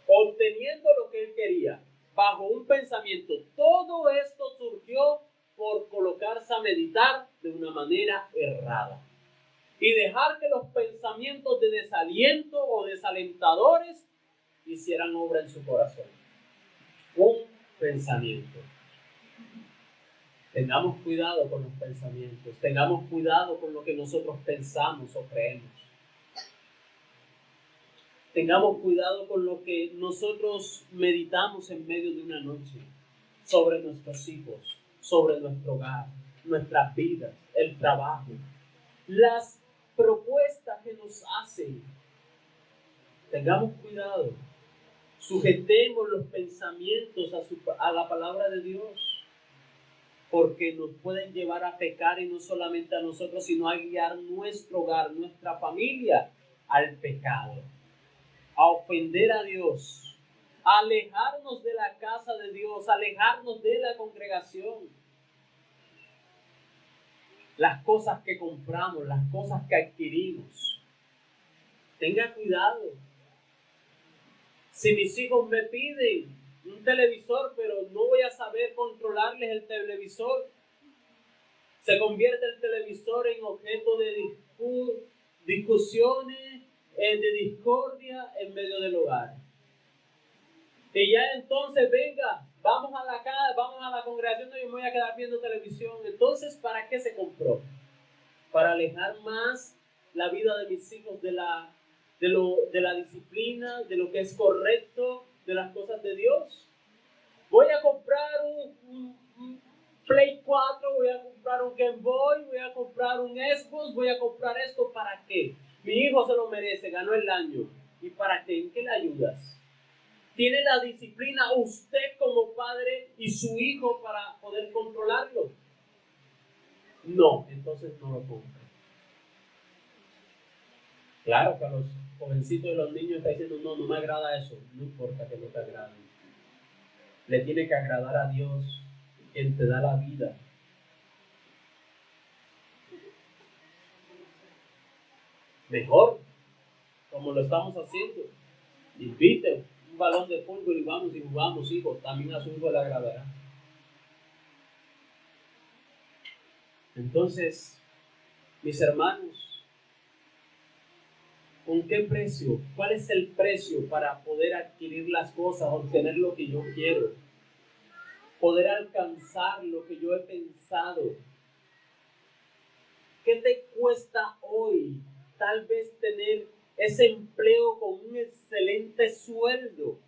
Obteniendo lo que él quería, bajo un pensamiento. Todo esto surgió por colocarse a meditar de una manera errada. Y dejar que los pensamientos de desaliento o desalentadores hicieran obra en su corazón. Un pensamiento. Tengamos cuidado con los pensamientos. Tengamos cuidado con lo que nosotros pensamos o creemos. Tengamos cuidado con lo que nosotros meditamos en medio de una noche. Sobre nuestros hijos, sobre nuestro hogar, nuestras vidas, el trabajo. Las propuestas que nos hacen, tengamos cuidado, sujetemos los pensamientos a la palabra de Dios, porque nos pueden llevar a pecar y no solamente a nosotros, sino a guiar nuestro hogar, nuestra familia al pecado, a ofender a Dios, a alejarnos de la casa de Dios, a alejarnos de la congregación. Las cosas que compramos, las cosas que adquirimos. Tenga cuidado. Si mis hijos me piden, un televisor, pero no voy a saber controlarles el televisor. Se convierte el televisor en objeto de discusiones, de discordia en medio del hogar. Y ya entonces, venga, vamos a la casa, vamos a la congregación y me voy a quedar viendo televisión. Entonces, ¿para qué se compró? Para alejar más la vida de mis hijos de la disciplina, de lo que es correcto, de las cosas de Dios. Voy a comprar un Play 4, voy a comprar un Game Boy, voy a comprar un Xbox, voy a comprar esto, ¿para qué? Mi hijo se lo merece, ganó el año. ¿Y para qué? ¿En qué le ayudas? ¿Tiene la disciplina usted como padre y su hijo para poder controlarlo? No, entonces no lo compre. Claro que a los jovencitos y los niños está diciendo, no me agrada eso. No importa que no te agrade. Le tiene que agradar a Dios, quien te da la vida. Mejor, como lo estamos haciendo. Invite un balón de fútbol y vamos y jugamos, hijo. También a su hijo le agradará. Entonces, mis hermanos, ¿con qué precio? ¿Cuál es el precio para poder adquirir las cosas, obtener lo que yo quiero? Poder alcanzar lo que yo he pensado. ¿Qué te cuesta hoy tal vez tener ese empleo con un excelente sueldo?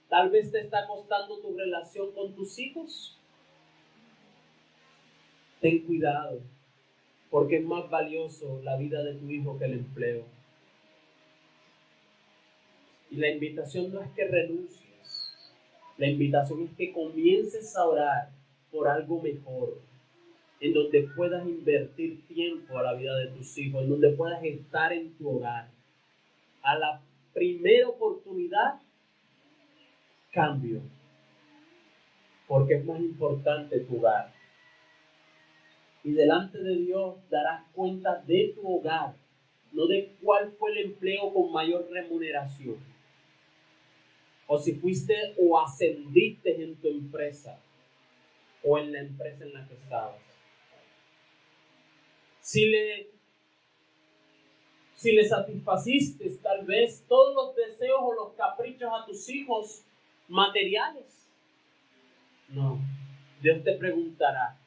Tal vez te está costando tu relación con tus hijos. Ten cuidado, porque es más valioso la vida de tu hijo que el empleo. Y la invitación no es que renuncies, la invitación es que comiences a orar por algo mejor, en donde puedas invertir tiempo a la vida de tus hijos, en donde puedas estar en tu hogar. A la primera oportunidad, cambio, porque es más importante tu hogar. Y delante de Dios darás cuenta de tu hogar, no de cuál fue el empleo con mayor remuneración, o si fuiste o ascendiste en tu empresa, o en la empresa en la que estabas. Si le satisfaciste tal vez todos los deseos o los caprichos a tus hijos materiales. No, Dios te preguntará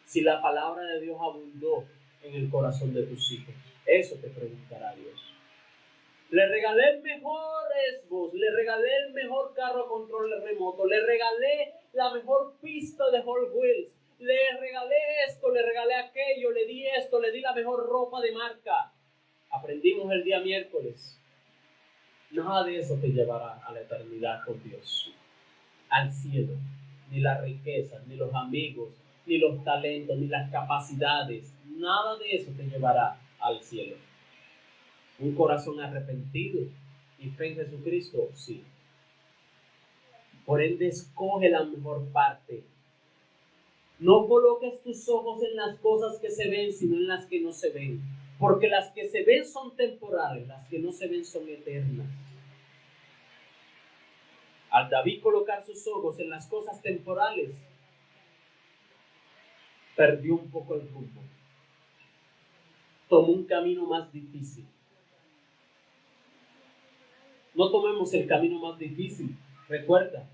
si la palabra de Dios abundó en el corazón de tus hijos. Eso te preguntará Dios. Le regalé el mejor Xbox, le regalé el mejor carro a control remoto, le regalé la mejor pista de Hot Wheels, le regalé esto, le regalé aquello, le di esto, le di la mejor ropa de marca. Aprendimos el día miércoles. Nada de eso te llevará a la eternidad con Dios, al cielo. Ni la riqueza, ni los amigos, ni los talentos, ni las capacidades. Nada de eso te llevará al cielo. Un corazón arrepentido y fe en Jesucristo, sí. Por ende, escoge la mejor parte. No coloques tus ojos en las cosas que se ven, sino en las que no se ven. Porque las que se ven son temporales, las que no se ven son eternas. Al David colocar sus ojos en las cosas temporales, perdió un poco el rumbo. Tomó un camino más difícil. No tomemos el camino más difícil. Recuerda,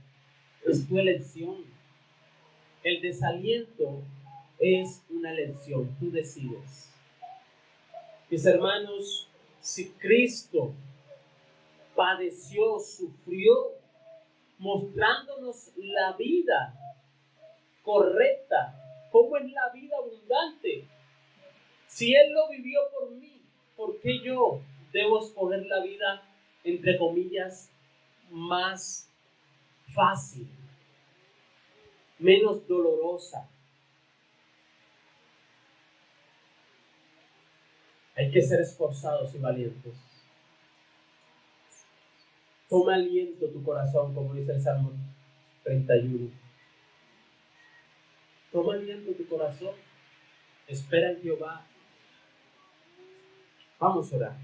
es tu elección. El desaliento es una elección. Tú decides. Mis hermanos, si Cristo padeció, sufrió, mostrándonos la vida correcta, cómo es la vida abundante. Si Él lo vivió por mí, ¿por qué yo debo escoger la vida, entre comillas, más fácil, menos dolorosa? Hay que ser esforzados y valientes. Toma aliento tu corazón, como dice el Salmo 31. Toma aliento tu corazón. Espera en Jehová. Vamos a orar.